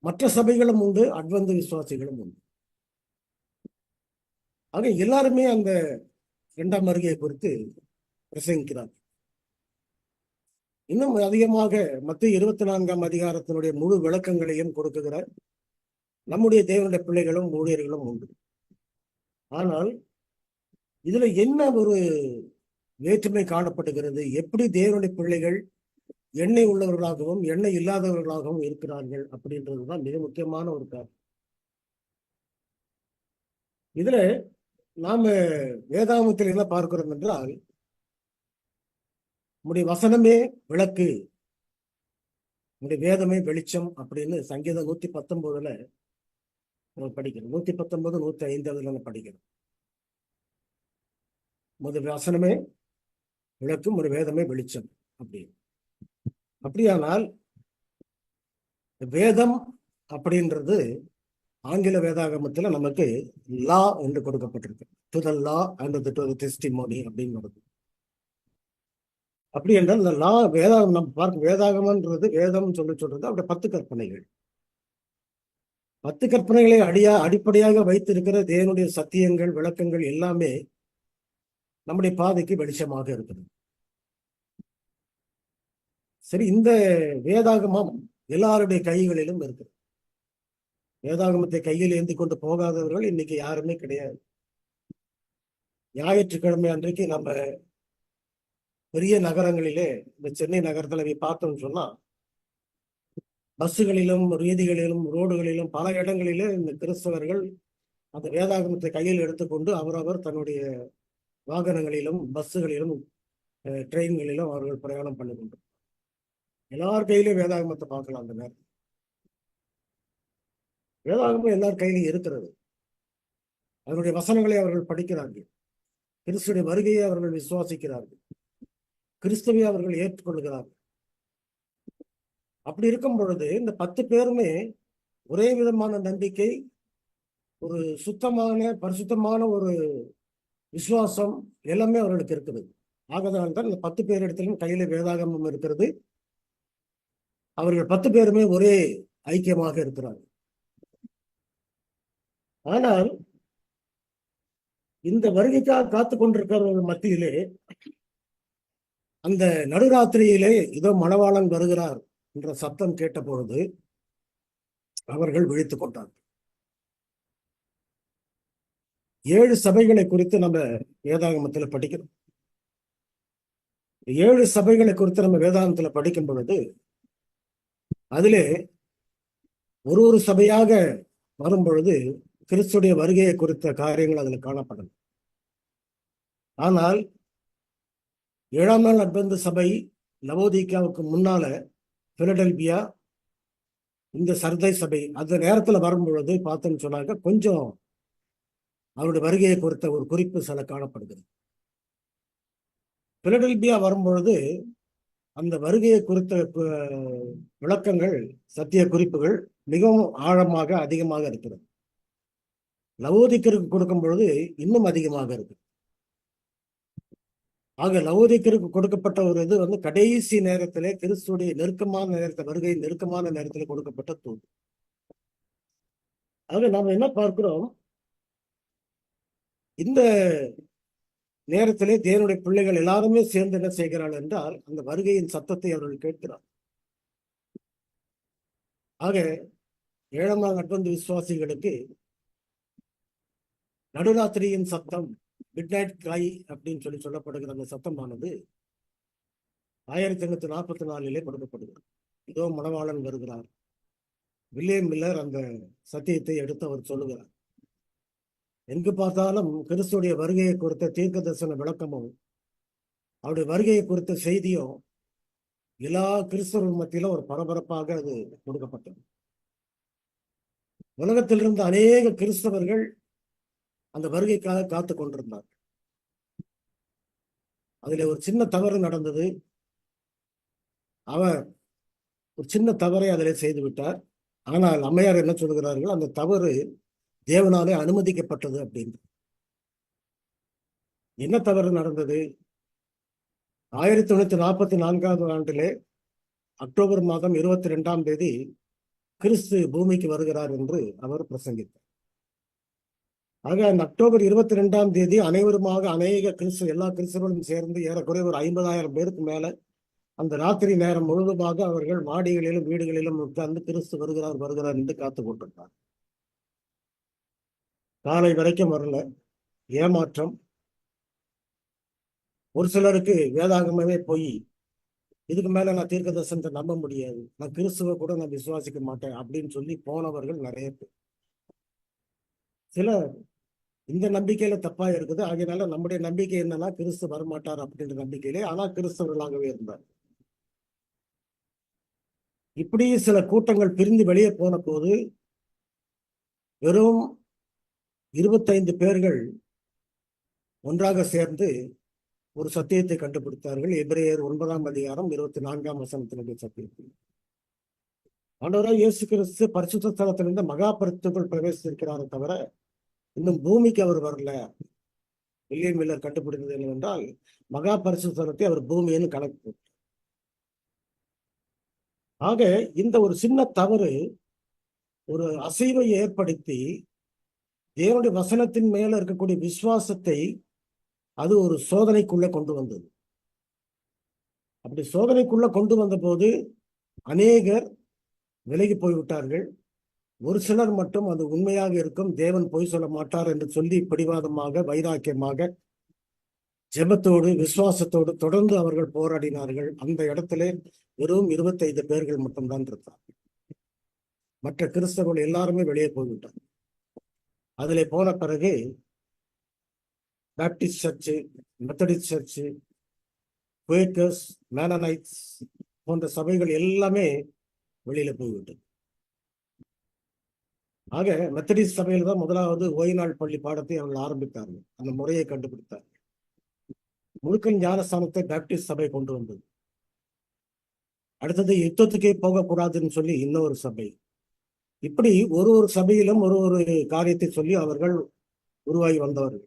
[SPEAKER 7] மற்ற சபைகளும் உண்டு, அட்வந்த விசுவாசிகளும் உண்டு. ஆக எல்லாருமே அந்த 2ஆம் வருகையை குறித்து பிரசங்கிக்கிறார். இன்னும் அதிகமாக மத்திய 24ஆம் அதிகாரத்தினுடைய முழு விளக்கங்களையும் கொடுக்குகிற நம்முடைய தேவனுடைய பிள்ளைகளும் ஊழியர்களும் உண்டு. ஆனால் இதுல என்ன ஒரு வேற்றுமை காணப்படுகிறது? எப்படி தேவனுடைய பிள்ளைகள் எண்ணெய் உள்ளவர்களாகவும் எண்ணெய் இல்லாதவர்களாகவும் இருக்கிறார்கள் அப்படின்றதுதான் மிக முக்கியமான ஒரு காரணம். இதுல நாம வேதாகமத்தில் என்ன பார்க்கிறோம் என்றால், நம்முடைய வசனமே விளக்கு, நம்முடைய வேதமே வெளிச்சம் அப்படின்னு சங்கீதம் 119 நம்ம படிக்கிறோம். 119, 105 படிக்கிறோம். முதல் வசனமே விளக்கும், ஒரு வேதமே வெளிச்சம் அப்படின்னு. அப்படியானால் வேதம் அப்படின்றது ஆங்கில வேதாகமத்துல நமக்கு லா என்று கொடுக்கப்பட்டிருக்கு. To the law and to the testimony அப்படின்னு வருது. அப்படி என்றால் இந்த லா வேதாகம் நம்ம பார்க்க வேதாகமன்றது வேதம் சொல்றது அவருடைய 10 கற்பனைகள். 10 கற்பனைகளை அடிப்படையாக வைத்திருக்கிற தேவனுடைய சத்தியங்கள் விளக்கங்கள் எல்லாமே நம்முடைய பாதைக்கு வெளிச்சமாக இருக்குது. சரி, இந்த வேதாகமம் எல்லாருடைய கைகளிலும் இருக்கு. வேதாகமத்தை கையில் ஏந்தி கொண்டு போகாதவர்கள் இன்னைக்கு யாருமே கிடையாது. ஞாயிற்றுக்கிழமை அன்றைக்கு நம்ம பெரிய நகரங்களிலே, இந்த சென்னை நகரத்துல போய் பார்த்தோம்னு சொன்னா, பஸ்ஸுகளிலும் வீதிகளிலும் ரோடுகளிலும் பல இடங்களிலே இந்த கிறிஸ்தவர்கள் அந்த வேதாகமத்தை கையில் எடுத்துக்கொண்டு அவரவர் தன்னுடைய வாகனங்களிலும் பஸ்ஸுகளிலும் ட்ரெயின்களிலும் அவர்கள் பிரயாணம் பண்ணி கொண்டு எல்லார் கையிலும் வேதாகமத்தை பார்க்கலாம். அந்த நேரம் வேதாகமம் எல்லார் கையிலும் இருக்கிறது. அவருடைய வசனங்களை அவர்கள் படிக்கிறார்கள். கிறிஸ்துடைய வருகையை அவர்கள் விசுவாசிக்கிறார்கள். கிறிஸ்துவை அவர்கள் ஏற்றுக்கொள்கிறார்கள். அப்படி இருக்கும் பொழுது இந்த 10 பேருமே ஒரே விதமான நம்பிக்கை, ஒரு சுத்தமான பரிசுத்தமான ஒரு விசுவாசம் எல்லாமே அவர்களுக்கு இருக்குது. ஆகதான் இந்த 10 பேர் இடத்திலும் கையில வேதாகமம் இருக்கிறது. அவர்கள் 10 பேருமே ஒரே ஐக்கியமாக இருக்கிறார்கள். ஆனால் இந்த வருகைக்காக காத்து கொண்டிருக்கிறவர்கள் மத்தியிலே அந்த நடுராத்திரியிலே இதோ மணவாளன் வருகிறார் என்ற சத்தம் கேட்ட பொழுது அவர்கள் விழித்துக் கொண்டார்கள். 7 சபைகளை குறித்து நம்ம வேதாகமத்தில் படிக்கிறோம். 7 சபைகளை குறித்து நம்ம வேதாகமத்தில் படிக்கும் பொழுது அதிலே ஒரு சபையாக வரும் பொழுது கிறிஸ்துடைய வருகையை குறித்த காரியங்கள் அதில் காணப்படும். ஆனால் 7ஆம் நாள் அட்வென்ட் சபை லவோதிக்காவுக்கு முன்னால பிலடெல்பியா, இந்த சர்தை சபை அந்த நேரத்துல வரும் பொழுது பார்த்தோம்னு சொன்னாங்க, கொஞ்சம் அவருடைய வருகையை குறித்த ஒரு குறிப்பு சில காணப்படுகிறது. பிலடெல்பியா வரும்பொழுது அந்த வருகையை குறித்த விளக்கங்கள், சத்திய குறிப்புகள் மிகவும் ஆழமாக அதிகமாக இருக்கிறது. லவோதிக்கருக்கு கொடுக்கும் பொழுது இன்னும் அதிகமாக இருக்கு. ஆக லவோதிக்கருக்கு கொடுக்கப்பட்ட ஒரு இது கடைசி நேரத்திலே கிறிஸ்துடைய நெருக்கமான நேரத்தில், வருகை நெருக்கமான நேரத்தில் கொடுக்கப்பட்ட தூது. ஆக நாம் என்ன பார்க்கிறோம், இந்த நேரத்திலே தேவனுடைய பிள்ளைகள் எல்லாருமே சேர்ந்து என்ன செய்கிறார்கள் என்றால் அந்த வருகையின் சத்தத்தை அவர்கள் கேட்கிறார். ஆக 7ஆம் நாள் அட்வென்ட் விசுவாசிகளுக்கு நடுராத்திரியின் சத்தம், மிட் நைட் கிரை அப்படின்னு சொல்லப்படுகிற அந்த சத்தமானது 1844 கொடுக்கப்படுகிறது. இதோ மணவாளன் வருகிறார். வில்லியம் மில்லர் அந்த சத்தியத்தை எடுத்து அவர் சொல்லுகிறார். எங்கு பார்த்தாலும் கிறிஸ்துடைய வருகையை குறித்த தீர்க்க தரிசன விளக்கமும் அவருடைய வருகையை குறித்த செய்தியும் எல்லா கிறிஸ்தவர்கள் மத்தியிலும் ஒரு பரபரப்பாக அது கொடுக்கப்பட்டது. உலகத்திலிருந்து அநேக கிறிஸ்தவர்கள் அந்த வருகைக்காக காத்து கொண்டிருந்தார். அதுல ஒரு சின்ன தவறு நடந்தது. அவர் ஒரு சின்ன தவறை அதில் செய்து விட்டார். ஆனால் அம்மையார் என்ன சொல்கிறார்கள், அந்த தவறு தேவனாலே அனுமதிக்கப்பட்டது அப்படின்னு. என்ன தவறு நடந்தது? 1944 ஆண்டிலே அக்டோபர் மாதம் 22ஆம் தேதி கிறிஸ்து பூமிக்கு வருகிறார் என்று அவர் பிரசங்கித்தார். ஆக அந்த அக்டோபர் 22ஆம் தேதி அனைவருமாக அநேக எல்லா கிறிஸ்தவர்களும் சேர்ந்து ஏறக்குறைய ஒரு 50,000 பேருக்கு மேல அந்த ராத்திரி நேரம் முழுவதுமாக அவர்கள் மாடிகளிலும் வீடுகளிலும் உட்கார்ந்து கிறிஸ்து வருகிறார் வருகிறார் என்று காத்து கொண்டிருந்தார். காலை வரைக்கும் வரல. ஏமாற்றம். ஒரு சிலருக்கு வேதாகமே போய் இதுக்கு மேல நான் தீர்க்க தரிசனத்தை நம்ப முடியாது, நான் கிறிஸ்துவ கூட நான் விசுவாசிக்க மாட்டேன் அப்படின்னு சொல்லி போனவர்கள் நிறைய பேர். சில இந்த நம்பிக்கையில தப்பா இருக்குது. ஆகையினால நம்முடைய நம்பிக்கை என்னன்னா கிறிஸ்து வரமாட்டார் அப்படின்ற நம்பிக்கையிலே, ஆனா கிறிஸ்தவர்களாகவே இருந்தார். இப்படி சில கூட்டங்கள் பிரிந்து வெளியே போன போது வெறும் 25 பேர்கள் ஒன்றாக சேர்ந்து ஒரு சத்தியத்தை கண்டுபிடித்தார்கள். எபிரேயர் 9ஆம் அதிகாரம் 24ஆம் வசனத்தினுடைய சத்தியத்தை. ஆண்டவராய் இயேசு கிறிஸ்து பரிசுத்த ஸ்தலத்திலிருந்து மகா பரிசுத்தத்துக்குள் பிரவேசித்திருக்கிறாரே தவிர இன்னும் பூமிக்கு அவர் வரல. வில்லியம் மில்லர் கண்டுபிடித்தது என்னவென்றால் மகா பரிசுத்தத்தை அவர் பூமின்னு கணக்கு. ஆக இந்த ஒரு சின்ன தவறு ஒரு அசைவை ஏற்படுத்தி தேவனுடைய வசனத்தின் மேல இருக்கக்கூடிய விசுவாசத்தை அது ஒரு சோதனைக்குள்ள கொண்டு வந்தது. அப்படி சோதனைக்குள்ள கொண்டு வந்த போது அநேகர் விலகி போய்விட்டார்கள். ஒரு சிலர் மட்டும் அது உண்மையாக இருக்கும், தேவன் பொய் சொல்ல மாட்டார் என்று சொல்லி பிடிவாதமாக வைராக்கியமாக ஜெபத்தோடு விசுவாசத்தோடு தொடர்ந்து அவர்கள் போராடினார்கள். அந்த இடத்திலே வெறும் 25 பேர்கள் மட்டும்தான் இருந்தார். மற்ற கிறிஸ்தவர்கள் எல்லாருமே வெளியே போய்விட்டார். அதிலே போன பிறகு பேப்டிஸ்ட் சர்ச்சு, மெத்தடிஸ்ட் சர்ச்சு, குவேக்கர்ஸ், மேனனைட்ஸ் போன்ற சபைகள் எல்லாமே வெளியில போய்விட்டது. ஆக மெத்தடிஸ்ட் சபையில் தான் முதலாவது ஓய்நாள் பள்ளி பாடத்தை அவர்கள் ஆரம்பித்தார்கள். அந்த முறையை கண்டுபிடித்தார்கள். முழுக்கல் ஞானஸ்தானத்தை பேப்டிஸ்ட் சபை கொண்டு வந்தது. அடுத்தது யுத்தத்துக்கே போகக்கூடாதுன்னு சொல்லி இன்னொரு சபை. இப்படி ஒரு சபையிலும் ஒரு காரியத்தை சொல்லி அவர்கள் உருவாகி வந்தவர்கள்.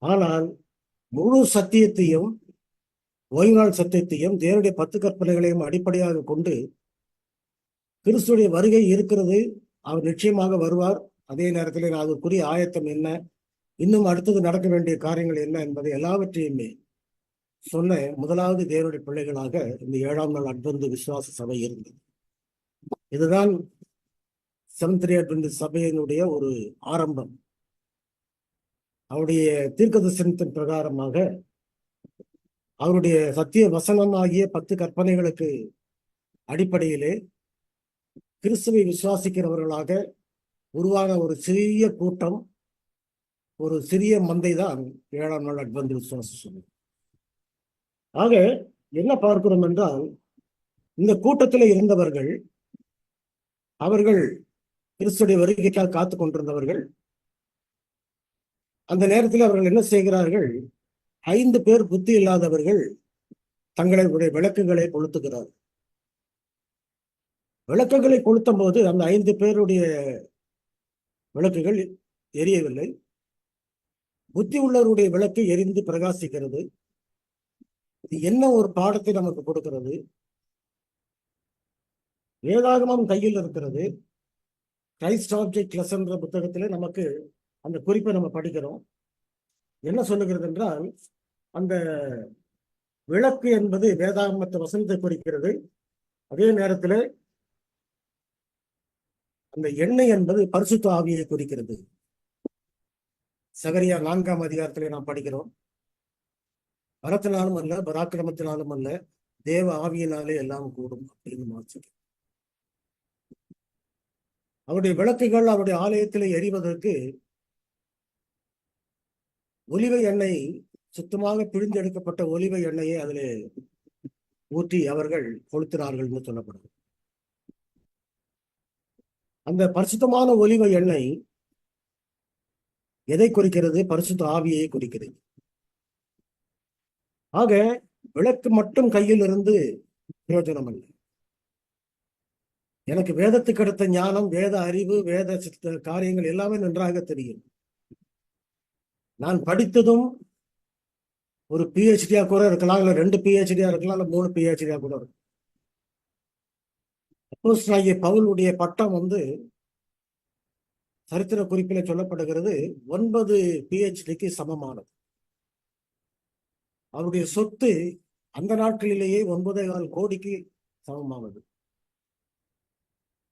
[SPEAKER 7] ஆனால் முழு சத்தியத்தையும் ஓய்நாள் சத்தியத்தையும் தேவனுடைய 10 கற்பனைகளையும் அடிப்படையாக கொண்டு கிறிஸ்துடைய வருகை இருக்கிறது, அவர் நிச்சயமாக வருவார், அதே நேரத்தில் அதற்குரிய ஆயத்தம் என்ன, இன்னும் அடுத்தது நடக்க வேண்டிய காரியங்கள் என்ன என்பதை எல்லாவற்றையுமே சொன்ன முதலாவது தேவனுடைய பிள்ளைகளாக இந்த 7ஆம் நாள் அட்வென்ட் விசுவாச சபை இருந்தது. இதுதான் செவன்த்-டே அட்வென்டிஸ்ட் சபையினுடைய ஒரு ஆரம்பம். அவருடைய தீர்க்கதரிசனத்தின் பிரகாரமாக அவருடைய சத்திய வசனமாகிய 10 கற்பனைகளுக்கு அடிப்படையிலே கிறிஸ்துவை விசுவாசிக்கிறவர்களாக உருவான ஒரு சிறிய கூட்டம், ஒரு சிறிய மந்தை தான் 7ஆம் நாள் அட்வென்ட் விசுவாச சபை. ஆக என்ன பார்க்கிறோம் என்றால், இந்த கூட்டத்தில் இருந்தவர்கள், அவர்கள் கிறிஸ்துடைய வருகைக்காக காத்து கொண்டிருந்தவர்கள். அந்த நேரத்தில் அவர்கள் என்ன செய்கிறார்கள்? 5 பேர் புத்தி இல்லாதவர்கள் தங்களுடைய விளக்குகளை கொளுத்துகிறார்கள். விளக்குகளை கொளுத்தும் போது அந்த 5 பேருடைய விளக்குகள் எரியவில்லை. புத்தி உள்ளவருடைய விளக்கு எரிந்து பிரகாசிக்கிறது. இது என்ன ஒரு பாடத்தை நமக்கு கொடுக்கிறது? வேதாகமம் கையில் இருக்கிறது. கிரைஸ்ட் ஆப்ஜெக்ட் லெசன்ற புத்தகத்திலே நமக்கு அந்த குறிப்பை நம்ம படிக்கிறோம். என்ன சொல்லுகிறது என்றால், அந்த விளக்கு என்பது வேதாகமத்து வசனத்தை குறிக்கிறது. அதே நேரத்தில் அந்த எண்ணெய் என்பது பரிசுத்த ஆவியை குறிக்கிறது. சகரியா 4ஆம் அதிகாரத்திலே நாம் படிக்கிறோம், பலத்தினாலும் அல்ல பராக்கிரமத்தினாலும் அல்ல தேவ ஆவியினாலே எல்லாம் கூடும் அப்படின்னு வாசிக்கிறோம். அவருடைய விளக்குகள் அவருடைய ஆலயத்தில் எரிவதற்கு ஒலிவ எண்ணெய், சுத்தமாக பிழிந்தெடுக்கப்பட்ட ஒலிவ எண்ணெயை அதில் ஊற்றி அவர்கள் கொளுத்தினார்கள் என்று சொல்லப்படுது. அந்த பரிசுத்தமான ஒலிவ எண்ணெய் எதை குறிக்கிறது? பரிசுத்த ஆவியை குறிக்கிறது. ஆக விளக்கு மட்டும் கையில் இருந்து பிரயோஜனம் இல்லை. எனக்கு வேதத்துக்கு அடுத்த ஞானம், வேத அறிவு, வேத காரியங்கள் எல்லாமே நன்றாக தெரியும். நான் படித்ததும் ஒரு பிஹெச்டியா கூட இருக்கலாம், இல்ல 2 பிஹெச்டியா இருக்கலாம், இல்ல 3 பிஹெச்டியா கூட இருக்கும். அப்போஸ்தலனாகிய பவுலுடைய பட்டம் சரித்திர குறிப்பில் சொல்லப்படுகிறது 9 பிஹெச்டிக்கு சமமானது. அவருடைய சொத்து அந்த நாட்களிலேயே 9.25 கோடிக்கு சமமானது.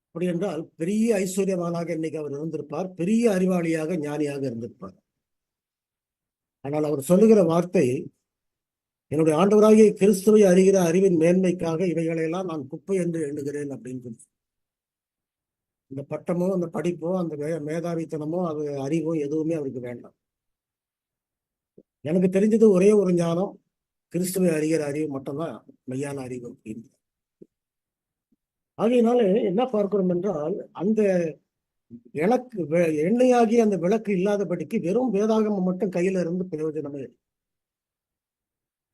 [SPEAKER 7] அப்படி என்றால் பெரிய ஐஸ்வர்யவானாக இன்னைக்கு அவர் இருந்திருப்பார், பெரிய அறிவாளியாக ஞானியாக இருந்திருப்பார். ஆனால் அவர் சொல்லுகிற வார்த்தை, என்னுடைய ஆண்டவராகிய கிறிஸ்துவை அறிகிற அறிவின் மேன்மைக்காக இவைகளையெல்லாம் நான் குப்பை என்று எண்ணுகிறேன் அப்படின்னு சொல்லி. இந்த பட்டமோ, அந்த படிப்போ, அந்த மேதாவித்தனமோ, அது அறிவோ எதுவுமே அவருக்கு வேண்டாம். எனக்கு தெரிஞ்சது ஒரே ஒரு ஞானம், கிறிஸ்துவை அறிகிற அறிவு மட்டும்தான் மெய்யான அறிவு அப்படின்னு. ஆகையினால என்ன பார்க்கிறோம் என்றால், அந்த எண்ணெயாகி அந்த விளக்கு இல்லாதபடிக்கு வெறும் வேதாகமம் மட்டும் கையில இருந்து பிரயோஜனமே.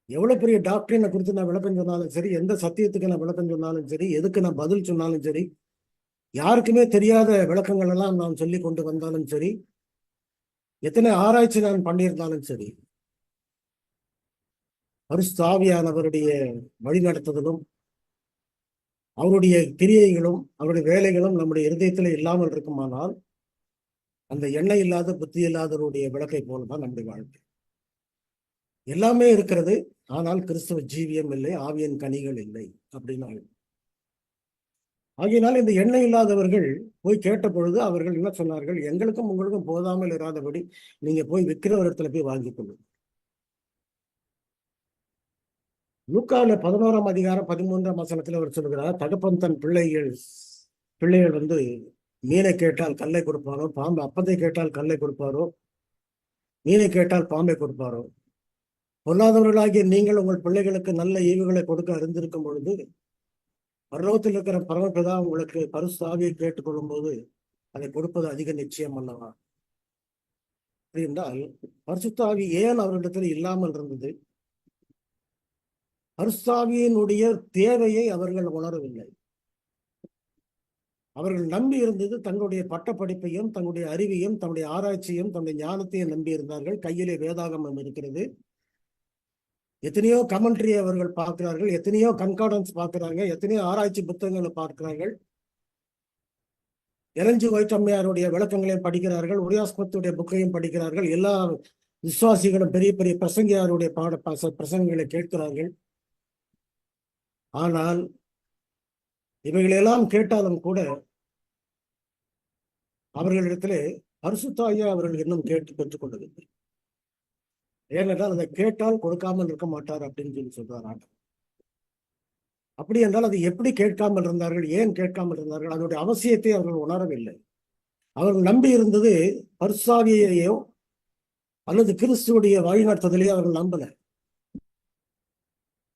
[SPEAKER 7] எவ்வளவு பெரிய டாக்டரினை குறித்து நான் விளக்கம் சொன்னாலும் சரி, எந்த சத்தியத்துக்கு நான் விளக்கம் சொன்னாலும் சரி, எதுக்கு நான் பதில் சொன்னாலும் சரி, யாருக்குமே தெரியாத விளக்கங்கள் எல்லாம் நான் சொல்லி கொண்டு வந்தாலும் சரி, எத்தனை ஆராய்ச்சி நான் பண்ணியிருந்தாலும் சரி, பரிசுத்த ஆவியானவருடைய வழிநடத்துதலும் அவருடைய கிரியைகளும் அவருடைய வேலைகளும் நம்முடைய இருதயத்துல இல்லாமல் இருக்குமானால் அந்த எண்ணெய் இல்லாத புத்தி இல்லாதவருடைய விளக்கை போலதான் நம்முடைய வாழ்க்கை. எல்லாமே இருக்கிறது, ஆனால் கிறிஸ்தவ ஜீவியம் இல்லை, ஆவியன் கனிகள் இல்லை அப்படின்னு. ஆகையினால் இந்த எண்ணெய் இல்லாதவர்கள் போய் கேட்ட பொழுது அவர்கள் என்ன சொன்னார்கள், எங்களுக்கும் உங்களுக்கும் போதாமல் இராதபடி நீங்க போய் விற்கிறவரிடத்துல போய் வாங்கிக் கொள்ளுங்க. லூக்காவில 11ஆம் அதிகாரம் 13ஆம் வசனத்துல அவர் சொல்கிறார், தகப்பன் தன் பிள்ளைகள் மீனை கேட்டால் கல்லை கொடுப்பாரோ, பாம்பு அப்பத்தை கேட்டால் கல்லை கொடுப்பாரோ, மீனை கேட்டால் பாம்பை கொடுப்பாரோ. பொல்லாதவர்களாகிய நீங்கள் உங்கள் பிள்ளைகளுக்கு நல்ல ஈவுகளை கொடுக்க அறிந்திருக்கும் பொழுது பரலோகத்தில் இருக்கிற பரமபிதா உங்களுக்கு பரிசுத்த ஆவியை கேட்டுக்கொள்ளும் போது அதை கொடுப்பது அதிக நிச்சயம் அல்லவா? என்றால் பரிசுத்த ஆவி ஏன் அவர்களிடத்தில் இல்லாமல் இருந்தது? பரிசுத்த ஆவியினுடைய தேவையை அவர்கள் உணரவில்லை. அவர்கள் நம்பி இருந்தது தங்களுடைய பட்டப்படிப்பையும், தங்களுடைய அறிவையும், தன்னுடைய ஆராய்ச்சியும், தன்னுடைய ஞானத்தையும் நம்பி இருந்தார்கள். கையிலே வேதாகமம் இருக்கிறது. எத்தனையோ கமெண்ட்ரி அவர்கள் பார்க்கிறார்கள், எத்தனையோ கன்கார்டன்ஸ் பார்க்கிறாங்க, எத்தனையோ ஆராய்ச்சி புத்தகங்களை பார்க்கிறார்கள். எலஞ்சி வைட்டம்மையாருடைய விளக்கங்களையும் படிக்கிறார்கள், உரியாஸ்மத்துடைய புக்கையும் படிக்கிறார்கள். எல்லா விசுவாசிகளும் பெரிய பெரிய பிரசங்கியாருடைய பிரசங்கங்களை கேட்கிறார்கள். ஆனால் இவைகளெல்லாம் கேட்டாலும் கூட அவர்களிடத்திலே பரிசுத்தாவியை அவர்கள் இன்னும் கேட்டு பெற்றுக் கொண்டதில்லை. ஏனென்றால் அதை கேட்டால் கொடுக்காமல் இருக்க மாட்டார் அப்படின்னு சொல்றார். அப்படி என்றால் அது எப்படி கேட்காமல் இருந்தார்கள், ஏன் கேட்காமல் இருந்தார்கள்? அதனுடைய அவசியத்தை அவர்கள் உணரவில்லை. அவர்கள் நம்பி இருந்தது பரிசுத்தாவியையோ அல்லது கிறிஸ்துவுடைய வழிநடத்துதலையோ அவர்கள் நம்பல.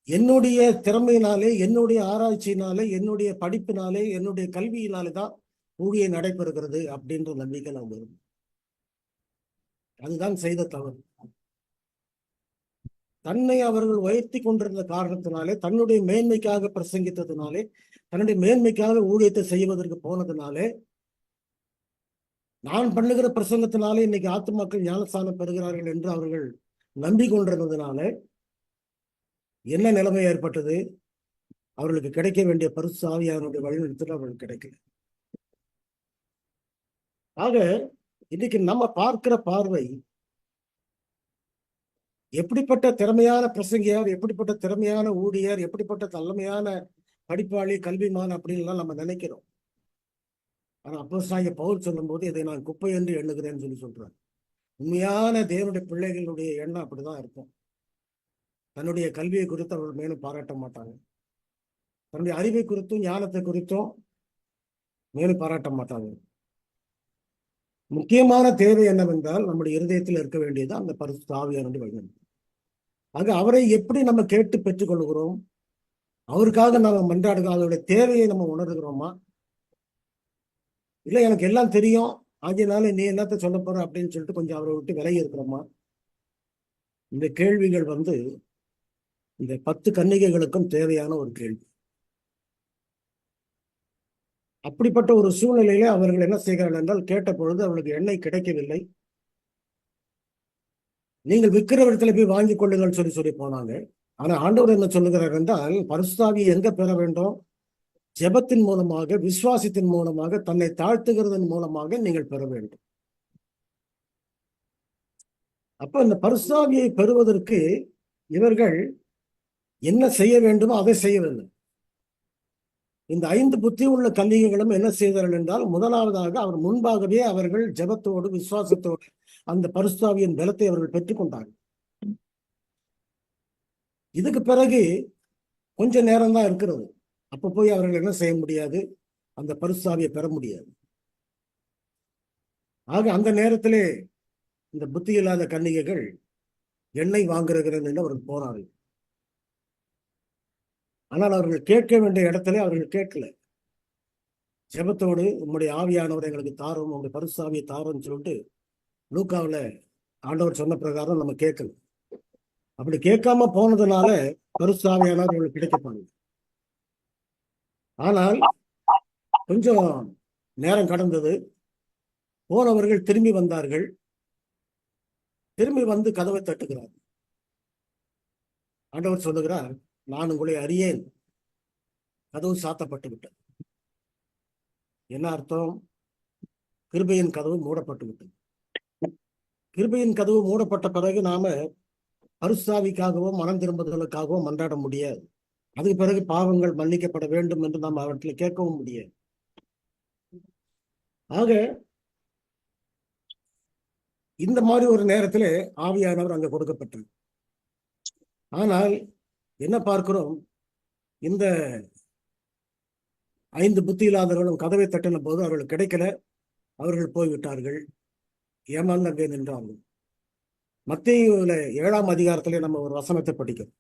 [SPEAKER 7] என்னுடைய திறமையினாலே, என்னுடைய ஆராய்ச்சியினாலே, என்னுடைய படிப்பினாலே, என்னுடைய கல்வியினாலே தான் ஊழியம் நடைபெறுகிறது அப்படின்ற நம்பிக்கை நாம் வரும். அதுதான் செய்த தவறு. தன்னை அவர்கள் உயர்த்தி கொண்டிருந்த காரணத்தினாலே, தன்னுடைய மேன்மைக்காக பிரசங்கித்ததுனாலே, தன்னுடைய மேன்மைக்காக ஊழியத்தை செய்வதற்கு போனதுனாலே, நான் பண்ணுகிற பிரசங்கத்தினாலே இன்னைக்கு ஆத்துமாக்கள் ஞானஸ்தானம் பெறுகிறார்கள் என்று அவர்கள் நம்பிக்கொண்டிருந்ததுனால என்ன நிலைமை ஏற்பட்டது? அவர்களுக்கு கிடைக்க வேண்டிய பரிசுத்த ஆவியானவருடைய வழிநடத்தல் அவர்களுக்கு கிடைக்கல. ஆக இன்னைக்கு நம்ம பார்க்கிற பார்வை, எப்படிப்பட்ட திறமையான பிரசங்கியார், எப்படிப்பட்ட திறமையான ஊழியர், எப்படிப்பட்ட தலைமையான படிப்பாளி, கல்விமான் அப்படின்லாம் நம்ம நினைக்கிறோம். ஆனா அப்போஸ்தலனாகிய பவுல் சொல்லும் போது இதை நான் குப்பை என்று எண்ணுகிறேன்னு சொல்றார். உண்மையான தேவனுடைய பிள்ளைகளுடைய எண்ணம் அப்படிதான் இருக்கும். தன்னுடைய கல்வியை குறித்து அவர்கள் மேலும் பாராட்ட மாட்டாங்க. தன்னுடைய அறிவை குறித்தும் ஞானத்தை குறித்தும் மேலும் பாராட்ட மாட்டாங்க. முக்கியமான தேவை என்னவென்றால் நம்முடைய இருதயத்தில் இருக்க வேண்டியது அந்த பரிசுத்த ஆவியானவருடைய வழிநடத்தல். ஆக அவரை எப்படி நம்ம கேட்டு பெற்றுக்கொள்கிறோம்? அவருக்காக நம்ம மன்றாடுகிறோம். அதோடைய தேவையை நம்ம உணர்கிறோமா? இல்லை எனக்கு எல்லாம் தெரியும், ஆகியனால நீ என்னத்த சொல்ல போற அப்படின்னு சொல்லிட்டு கொஞ்சம் அவரை விட்டு விலகி இருக்கிறோமா? இந்த கேள்விகள் இந்த 10 கன்னிகைகளுக்கும் தேவையான ஒரு கேள்வி. அப்படிப்பட்ட ஒரு சூழ்நிலையிலே அவர்கள் என்ன செய்கிறார்கள் என்றால், கேட்ட பொழுது அவர்களுக்கு எண்ணெய் கிடைக்கவில்லை. நீங்கள் விற்கிற இடத்துல போய் வாங்கிக் கொள்ளுங்கள் சொல்லி போனாங்க. ஆனா ஆண்டவர் என்ன சொல்லுகிறார் என்றால், பரிசுத்தாவியை எங்க பெற வேண்டும்? ஜெபத்தின் மூலமாக, விசுவாசத்தின் மூலமாக, தன்னை தாழ்த்துகிறதன் மூலமாக நீங்கள் பெற வேண்டும். அப்ப இந்த பரிசுத்தாவியை பெறுவதற்கு இவர்கள் என்ன செய்ய வேண்டுமோ அதை செய்யவில்லை. இந்த 5 புத்தி உள்ள கன்னிகைகளும் என்ன செய்தார்கள் என்றால், முதலாவதாக அவர் முன்பாகவே அவர்கள் ஜெபத்தோடு விசுவாசத்தோடு அந்த பரிசுத்தாவியின் பலத்தை அவர்கள் பெற்றுக்கொண்டார்கள். இதுக்கு பிறகு கொஞ்ச நேரம் தான் இருக்கிறது. அப்ப போய் அவர்கள் என்ன செய்ய முடியாது? அந்த பரிசுத்தாவியை பெற முடியாது. ஆக அந்த நேரத்திலே இந்த புத்தி இல்லாத கன்னிகைகள் எண்ணெய் வாங்குகிறேன் என்று அவர்கள் போனார்கள். ஆனால் அவர்கள் கேட்க வேண்டிய இடத்துல அவர்கள் கேட்கல. ஜெபத்தோடு உம்முடைய ஆவியானவர் எங்களுக்கு தாரும், உங்களுடைய பரிசுத்தாவியை தாரும்னு சொல்லிட்டு லூக்காவில் ஆண்டவர் சொன்ன பிரகாரம் நம்ம கேட்கல. அப்படி கேட்காம போனதுனால பரிசுத்தாவியானவர் அவங்களுக்கு கிடைக்கப்படல. ஆனால் கொஞ்சம் நேரம் கடந்தது. போனவர்கள் திரும்பி வந்தார்கள். திரும்பி வந்து கதவை தட்டுகிறார். ஆண்டவர் சொல்லுகிறார், நான் உங்களை அறியேன், கதவு சாத்தப்பட்டு விட்டது. என்ன அர்த்தம்? கிருபையின் கதவு மூடப்பட்டு விட்டது. கிருபையின் கதவு மூடப்பட்ட பிறகு நாம பரிசுத்தாவிக்காகவோ மனம் திரும்புதலுக்காகவோ மன்றாட முடியாது. அதுக்கு பிறகு பாவங்கள் மன்னிக்கப்பட வேண்டும் என்று நாம் அவற்றில் கேட்கவும் முடியாது. ஆக இந்த மாதிரி ஒரு நேரத்துல ஆவியானவர் அங்க கொடுக்கப்பட்டது. ஆனால் என்ன பார்க்கிறோம்? இந்த 5 புத்தி இல்லாதவர்களும் கதவை தட்டின போது அவர்கள் கிடைக்கல. அவர்கள் போய்விட்டார்கள், ஏமாந்து அங்கே நின்றார்கள். மத்தேயுவில 7ஆம் அதிகாரத்திலே நம்ம ஒரு வசனத்தை படிக்கிறோம்.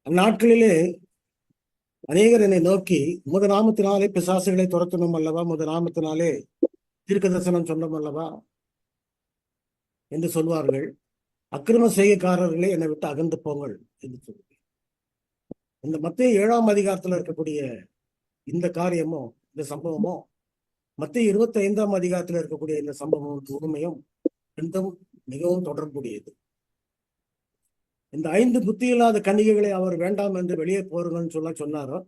[SPEAKER 7] அந்நாட்களிலே அநேகர் என்னை நோக்கி, உமது நாமத்தினாலே பிசாசுகளை துரத்தணும் அல்லவா, உமது நாமத்தினாலே தீர்க்க தரிசனம் சொன்னோம் அல்லவா என்று சொல்வார்கள். அக்கிரம செய்கைக்காரர்களே என்னை விட்டு அகன்று போங்கள் என்று சொல்லி, இந்த மத்தேயு 7ஆம் அதிகாரத்தில் இருக்கக்கூடிய இந்த காரியமோ இந்த சம்பவமோ மத்தேயு 25ஆம் அதிகாரத்தில் இருக்கக்கூடிய இந்த சம்பவம் உண்மையும் ரெண்டும் மிகவும் தொடர்புடையது. இந்த 5 புத்தி இல்லாத கன்னிகைகளை அவர் வேண்டாம் என்று வெளியே போருங்கன்னு சொன்னாரோ,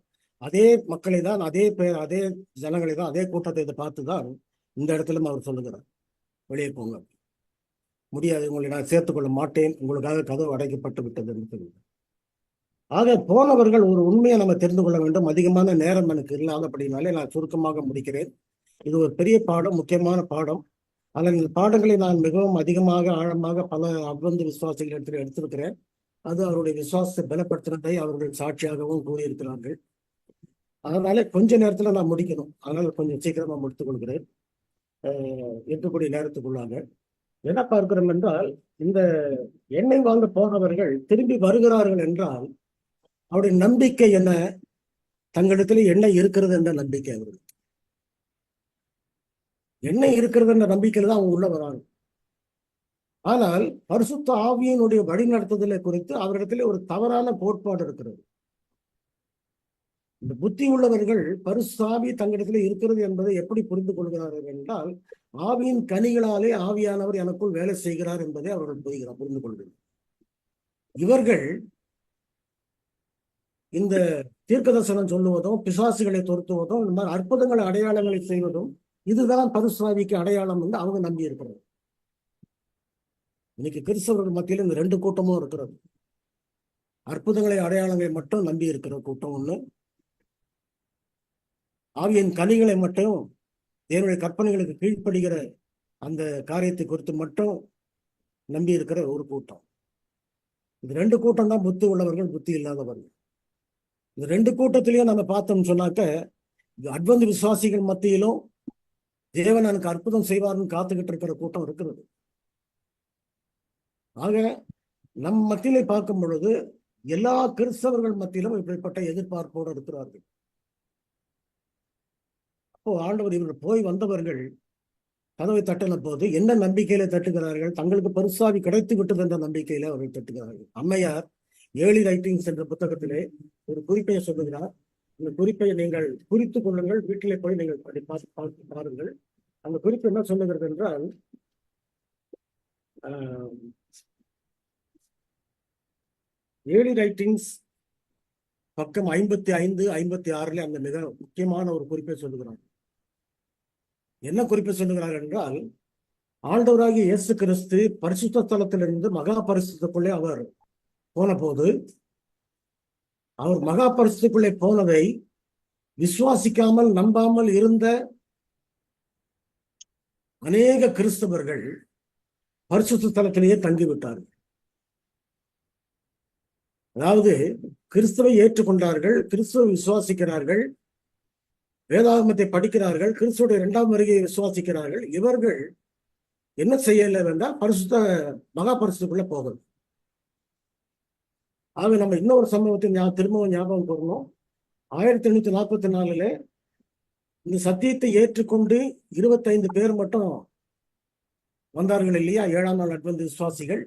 [SPEAKER 7] அதே மக்களை தான், அதே ஜனங்களை தான், அதே கூட்டத்தை இதை பார்த்துதான் இந்த இடத்திலும் அவர் சொல்லுகிறார், வெளியே போங்க, முடியாது, உங்களை நான் சேர்த்துக்கொள்ள மாட்டேன், உங்களுக்காக கதவு அடைக்கப்பட்டு விட்டது என்று சொல்லுகிறார். ஆக போனவர்கள் ஒரு உண்மையை நம்ம தெரிந்து கொள்ள வேண்டும். அதிகமான நேரம் எனக்கு இல்லாதபடினாலே நான் சுருக்கமாக முடிக்கிறேன். இது ஒரு பெரிய பாடம், முக்கியமான பாடம். ஆனால் இந்த பாடங்களை நான் மிகவும் அதிகமாக ஆழமாக பல அட்வந்த விசுவாசிகள் எடுத்திருக்கிறேன். அது அவருடைய விசுவாசத்தை பலப்படுத்தினதை அவர்கள் சாட்சியாகவும் கூறியிருக்கிறார்கள். அதனால கொஞ்ச நேரத்துல நான் முடிக்கணும். அதனால கொஞ்சம் சீக்கிரமா முடித்துக் கொள்கிறேன். இருக்கக்கூடிய நேரத்துக்குள்ளாக என்ன பார்க்கிறோம் என்றால், இந்த எண்ணெய் வாங்க போனவர்கள் திரும்பி வருகிறார்கள் என்றால் அவருடைய நம்பிக்கை என்ன? தங்களிடத்துல எண்ணெய் இருக்கிறது என்ற நம்பிக்கை. அவர்கள் எண்ணெய் இருக்கிறது என்ற நம்பிக்கையில தான் அவங்க உள்ள வராங்க. ஆனால் பரிசுத்த ஆவியினுடைய வழிநடத்துதலை குறித்து அவரிடத்திலே ஒரு தவறான கோட்பாடு இருக்கிறது. இந்த புத்தி உள்ளவர்கள் பரிசுத்த ஆவி தங்களிடத்திலே இருக்கிறது என்பதை எப்படி புரிந்து கொள்கிறார்கள் என்றால், ஆவியின் கனிகளாலே ஆவியானவர் எனக்குள் வேலை செய்கிறார் என்பதை அவர்கள் புரிந்து கொள்கிறார். இவர்கள் இந்த தீர்க்க தரிசனம் சொல்லுவதும், பிசாசுகளை துரத்துவதும், இந்த மாதிரி அற்புதங்களை அடையாளங்களை செய்வதும் இதுதான் பரிசுத்த ஆவிக்கு அடையாளம் என்று அவங்க நம்பி இருக்கிறது. இன்னைக்கு கிறிஸ்தவர்கள் மத்தியில் இந்த 2 கூட்டமும் இருக்கிறது. அற்புதங்களை அடையாளங்களை மட்டும் நம்பி இருக்கிற கூட்டம் ஒண்ணு, ஆவியின் கனிகளை மட்டும், தேவனுடைய கற்பனைகளுக்கு கீழ்ப்படுகிற அந்த காரியத்தை குறித்து மட்டும் நம்பி இருக்கிற ஒரு கூட்டம். இந்த 2 கூட்டம் தான் புத்தி உள்ளவர்கள், புத்தி இல்லாதவர்கள். இந்த 2 கூட்டத்திலையும் நம்ம பார்த்தோம்னு சொன்னாக்க, அட்வந்த விசுவாசிகள் மத்தியிலும் தேவன் எனக்கு அற்புதம் செய்வார்னு காத்துக்கிட்டு இருக்கிற கூட்டம் இருக்கிறது. ஆக நம் மத்தியிலே பார்க்கும் பொழுது எல்லா கிறிஸ்தவர்கள் மத்தியிலும் இப்படிப்பட்ட எதிர்பார்ப்போடு இருக்கிறார்கள். அப்போ ஆண்டவர் இவர்கள் போய் வந்தவர்கள் கதவை தட்டின போது என்ன நம்பிக்கையில தட்டுகிறார்கள்? தங்களுக்கு பரிசுத்தாவி கிடைத்து விட்டது என்ற நம்பிக்கையில அவர்கள் தட்டுகிறார்கள். அம்மையார் ஏர்லி ரைட்டிங்ஸ் என்ற புத்தகத்திலே ஒரு குறிப்பை சொல்லுகிறார். இந்த குறிப்பை நீங்கள் குறித்துக் கொள்ளுங்கள். வீட்டிலே போய் நீங்கள் பார்த்து பாருங்கள். அந்த குறிப்பு என்ன சொல்லுகிறது என்றால், ஏர்லி ரைட்டிங்ஸ் பக்கம் 55, 56 அந்த மிக முக்கியமான ஒரு குறிப்பை சொல்லுகிறார். என்ன குறிப்பை சொல்லுகிறார் என்றால், ஆண்டவராகிய இயேசு கிறிஸ்து பரிசுத்த ஸ்தலத்திலிருந்து மகா பரிசுத்தக்குள்ளே அவர் போன போது, அவர் மகா பரிசுத்தக்குள்ளே போனதை விசுவாசிக்காமல் நம்பாமல் இருந்த அநேக கிறிஸ்தவர்கள் பரிசுத்த ஸ்தலத்திலேயே தங்கிவிட்டார்கள். அதாவது கிறிஸ்துவை ஏற்றுக்கொண்டார்கள், கிறிஸ்துவை விசுவாசிக்கிறார்கள், வேதாகமத்தை படிக்கிறார்கள், கிறிஸ்துவோட 2ஆம் வருகையை விசுவாசிக்கிறார்கள். இவர்கள் என்ன செய்யல என்றால் மகா பரிசுக்குள்ள போகணும். ஆக நம்ம இன்னொரு சம்பவத்தை திரும்பவும் ஞாபகம் கூறணும். 1844 இந்த சத்தியத்தை ஏற்றுக்கொண்டு 25 பேர் மட்டும் வந்தார்கள் இல்லையா, 7ஆம் நாள் அட்வென்ட் விசுவாசிகள்.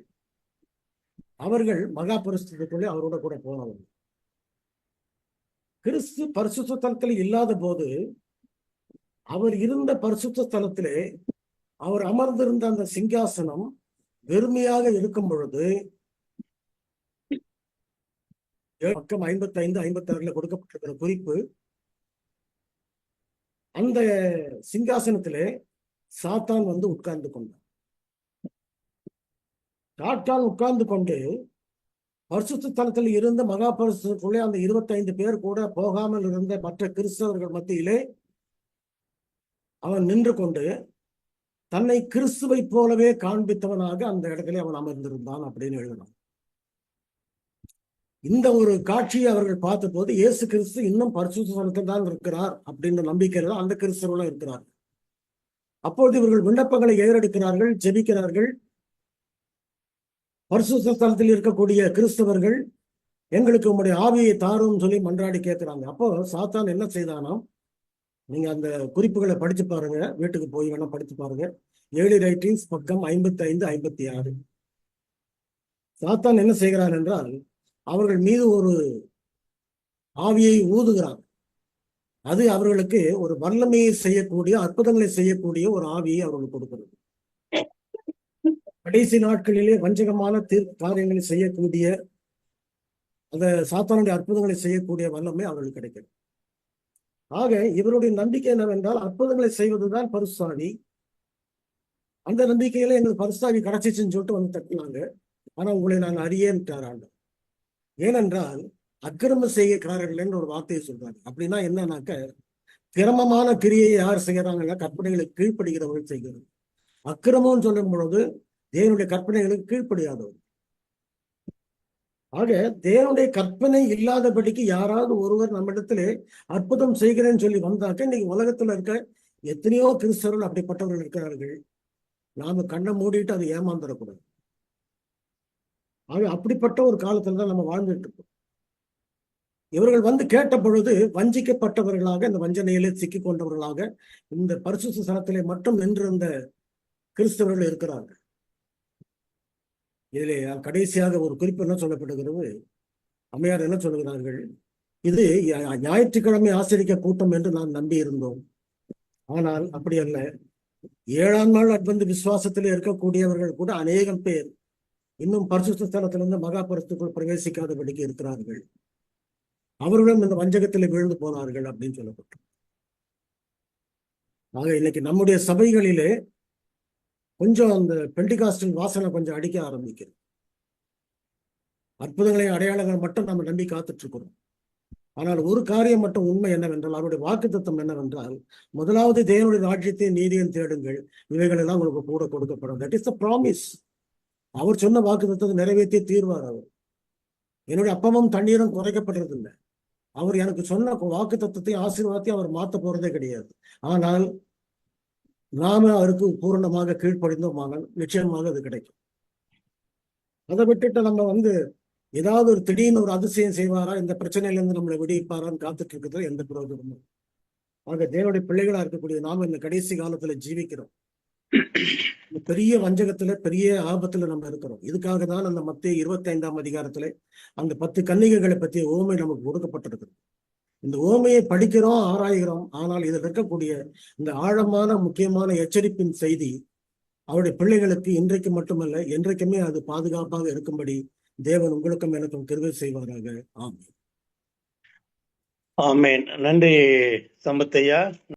[SPEAKER 7] அவர்கள் மகா பரிசுத்தத்துக்குள்ளே அவரோட கூட போனவர்கள். கிறிஸ்து பரிசுத்த ஸ்தலத்தில் இல்லாத போது அவர் இருந்த பரிசுத்த ஸ்தலத்திலே அவர் அமர்ந்திருந்த அந்த சிங்காசனம் வெறுமையாக இருக்கும் பொழுது, பக்கம் 55, 56 கொடுக்கப்பட்டிருக்கிற குறிப்பு, அந்த சிங்காசனத்திலே சாத்தான் வந்து உட்கார்ந்து கொண்டார். சாத்தான் உட்கார்ந்து கொண்டு பரிசுத்த ஸ்தலத்தில் இருந்த மகா பரிசுத்தத்துக்குள்ளே அந்த 25 பேர் கூட போகாமல் இருந்த மற்ற கிறிஸ்தவர்கள் மத்தியிலே அவன் நின்று கொண்டு தன்னை கிறிஸ்துவை போலவே காண்பித்தவனாக அந்த இடத்திலே அவன் அமர்ந்திருந்தான் அப்படின்னு எழுதினான். இந்த ஒரு காட்சியை அவர்கள் பார்த்த போது, இயேசு கிறிஸ்து இன்னும் பரிசுத்த ஸ்தலத்தில் தான் இருக்கிறார் அப்படின்ற நம்பிக்கையில அந்த கிறிஸ்தவர்களும் இருக்கிறார்கள். அப்பொழுது இவர்கள் விண்ணப்பங்களை ஏறெடுக்கிறார்கள், ஜெபிக்கிறார்கள். பரிசுத்த ஸ்தலத்தில் இருக்கக்கூடிய கிறிஸ்தவர்கள் எங்களுக்கு உங்களுடைய ஆவியை தாரும் சொல்லி மன்றாடி கேட்கிறாங்க. அப்போ சாத்தான் என்ன செய்தானாம், நீங்க அந்த குறிப்புகளை படிச்சு பாருங்க, வீட்டுக்கு போய் வேணா படிச்சு பாருங்க. ஏர்லி ரைட்டிங்ஸ் பக்கம் 55, 56. சாத்தான் என்ன செய்கிறான் என்றால், அவர்கள் மீது ஒரு ஆவியை ஊதுகிறான். அது அவர்களுக்கு ஒரு வல்லமையை செய்யக்கூடிய, அற்புதங்களை செய்யக்கூடிய ஒரு ஆவியை அவர்களுக்கு கொடுக்கிறது. கடைசி நாட்களிலே வஞ்சகமான காரியங்களை செய்யக்கூடிய, அந்த சாத்தானுடைய அற்புதங்களை செய்யக்கூடிய வல்லமை அவர்களுக்கு கிடைக்கிறது. ஆக இவருடைய நம்பிக்கை என்னவென்றால், அற்புதங்களை செய்வதுதான் பரிசுத்தாவி. அந்த நம்பிக்கையில எங்களுக்கு பரிசுத்தாவி கிடைச்சிச்சுன்னு சொல்லிட்டு வந்து தட்டினாங்க. ஆனா உங்களை நான் அறியேன்ட்டாராங்க. ஏனென்றால் அக்கிரம செய்யக்காரர்கள் என்று ஒரு வார்த்தையை சொல்றாங்க. அப்படின்னா என்னன்னாக்க, கிரமமான கிரியை யார் செய்யறாங்கன்னா கற்பனைகளுக்கு கீழ்ப்படுகிறவர்கள் செய்கிறது. அக்கிரமம் சொல்லும் பொழுது தேவனுடைய கற்பனைகளுக்கு கீழ்ப்படியாதவர். ஆக தேவனுடைய கற்பனை இல்லாதபடிக்கு யாராவது ஒருவர் நம்மிடத்திலே அற்புதம் செய்கிறேன்னு சொல்லி வந்தாக்க, இன்னைக்கு உலகத்துல இருக்க எத்தனையோ கிறிஸ்தவர்கள் அப்படிப்பட்டவர்கள் இருக்கிறார்கள். நாம கண்ணை மூடிட்டு அதை ஏமாந்துடக்கூடாது. ஆக அப்படிப்பட்ட ஒரு காலத்துல தான் நம்ம வாழ்ந்துட்டு இருக்கோம். இவர்கள் வந்து கேட்ட பொழுது வஞ்சிக்கப்பட்டவர்களாக, இந்த வஞ்சனையிலே சிக்கி கொண்டவர்களாக இந்த பரிசுத்த ஸ்தலத்திலே மட்டும் நின்றிருந்த கிறிஸ்தவர்கள் இருக்கிறார்கள். இதிலே கடைசியாக ஒரு குறிப்பு என்ன சொல்லப்படுகிறது, அம்மையார் என்ன சொல்லுகிறார்கள், இது ஞாயிற்றுக்கிழமை ஆசிரிக்க கூட்டம் என்று நான் நம்பி இருந்தோம். ஆனால் அப்படி அல்ல. 7ஆம் நாள் அட்வென்ட் விசுவாசத்தில் இருக்கக்கூடியவர்கள் கூட அநேகம் பேர் இன்னும் பரிசுத்த ஸ்தலத்திலிருந்து மகா பரிசுத்தத்துக்குள் பிரவேசிக்காதபடிக்கு இருக்கிறார்கள். அவர்களும் இந்த வஞ்சகத்தில் விழுந்து போனார்கள் அப்படின்னு சொல்லப்பட்டு. ஆக இன்னைக்கு நம்முடைய சபைகளிலே கொஞ்சம் அந்த பெண்டிகாஸ்டல் வாசனை கொஞ்சம் அடிக்க ஆரம்பிக்கிறது. அற்புதங்களை, அடையாளங்கள் மட்டும் நம்ம நம்பி காத்துட்டு இருக்கிறோம். ஆனால் ஒரு காரியம் மட்டும் உண்மை என்னவென்றால், அவருடைய வாக்குத்தத்தம் என்னவென்றால், முதலாவது தேவனுடைய ராஜ்யத்தை நீதியும் தேடுங்கள், இவைகள் எல்லாம் உங்களுக்கு கூட கொடுக்கப்படும். That is the promise. அவர் சொன்ன வாக்குத்தத்தத்தை நிறைவேற்றி தீர்வார். அவர் என்னுடைய அப்பமும் தண்ணீரும் குறைக்கப்படுறது இல்லை. அவர் எனக்கு சொன்ன வாக்குத்தத்தத்தை, ஆசீர்வாதத்தை அவர் மாற்ற போறதே கிடையாது. ஆனால் நாம அவருக்கு பூரணமாக கீழ்ப்படிந்தோமானால் நிச்சயமாக அது கிடைக்கும். அதை விட்டுட்டு நம்ம வந்து ஏதாவது ஒரு திடீர்னு ஒரு அதிசயம் செய்வாரா, இந்த பிரச்சனையிலிருந்து நம்மளை விடுவிப்பாரான்னு காத்துட்டு இருக்கிறது எந்த பிரயோஜனமும். ஆக தேவனுடைய பிள்ளைகளா இருக்கக்கூடிய நாம இந்த கடைசி காலத்துல ஜீவிக்கிறோம். பெரிய வஞ்சகத்துல, பெரிய ஆபத்துல நம்ம இருக்கிறோம். இதுக்காக தான் அந்த மத்தேயு 25ஆம் அதிகாரத்துல அந்த 10 கன்னிகைகளை பற்றிய உவமை நமக்கு கொடுக்கப்பட்டிருக்கிறது. இந்த உவமையை படிக்கிறோம், ஆராய்கிறோம். ஆனால் இதில் இருக்கக்கூடிய இந்த ஆழமான முக்கியமான எச்சரிப்பின் செய்தி அவருடைய பிள்ளைகளுக்கு இன்றைக்கு மட்டுமல்ல, என்றைக்குமே அது பாதுகாப்பாக இருக்கும்படி தேவன் உங்களுக்கும் எனக்கும் கிருபை செய்வாராக. ஆமென்.
[SPEAKER 1] ஆமென். நன்றி சம்பத்தையா.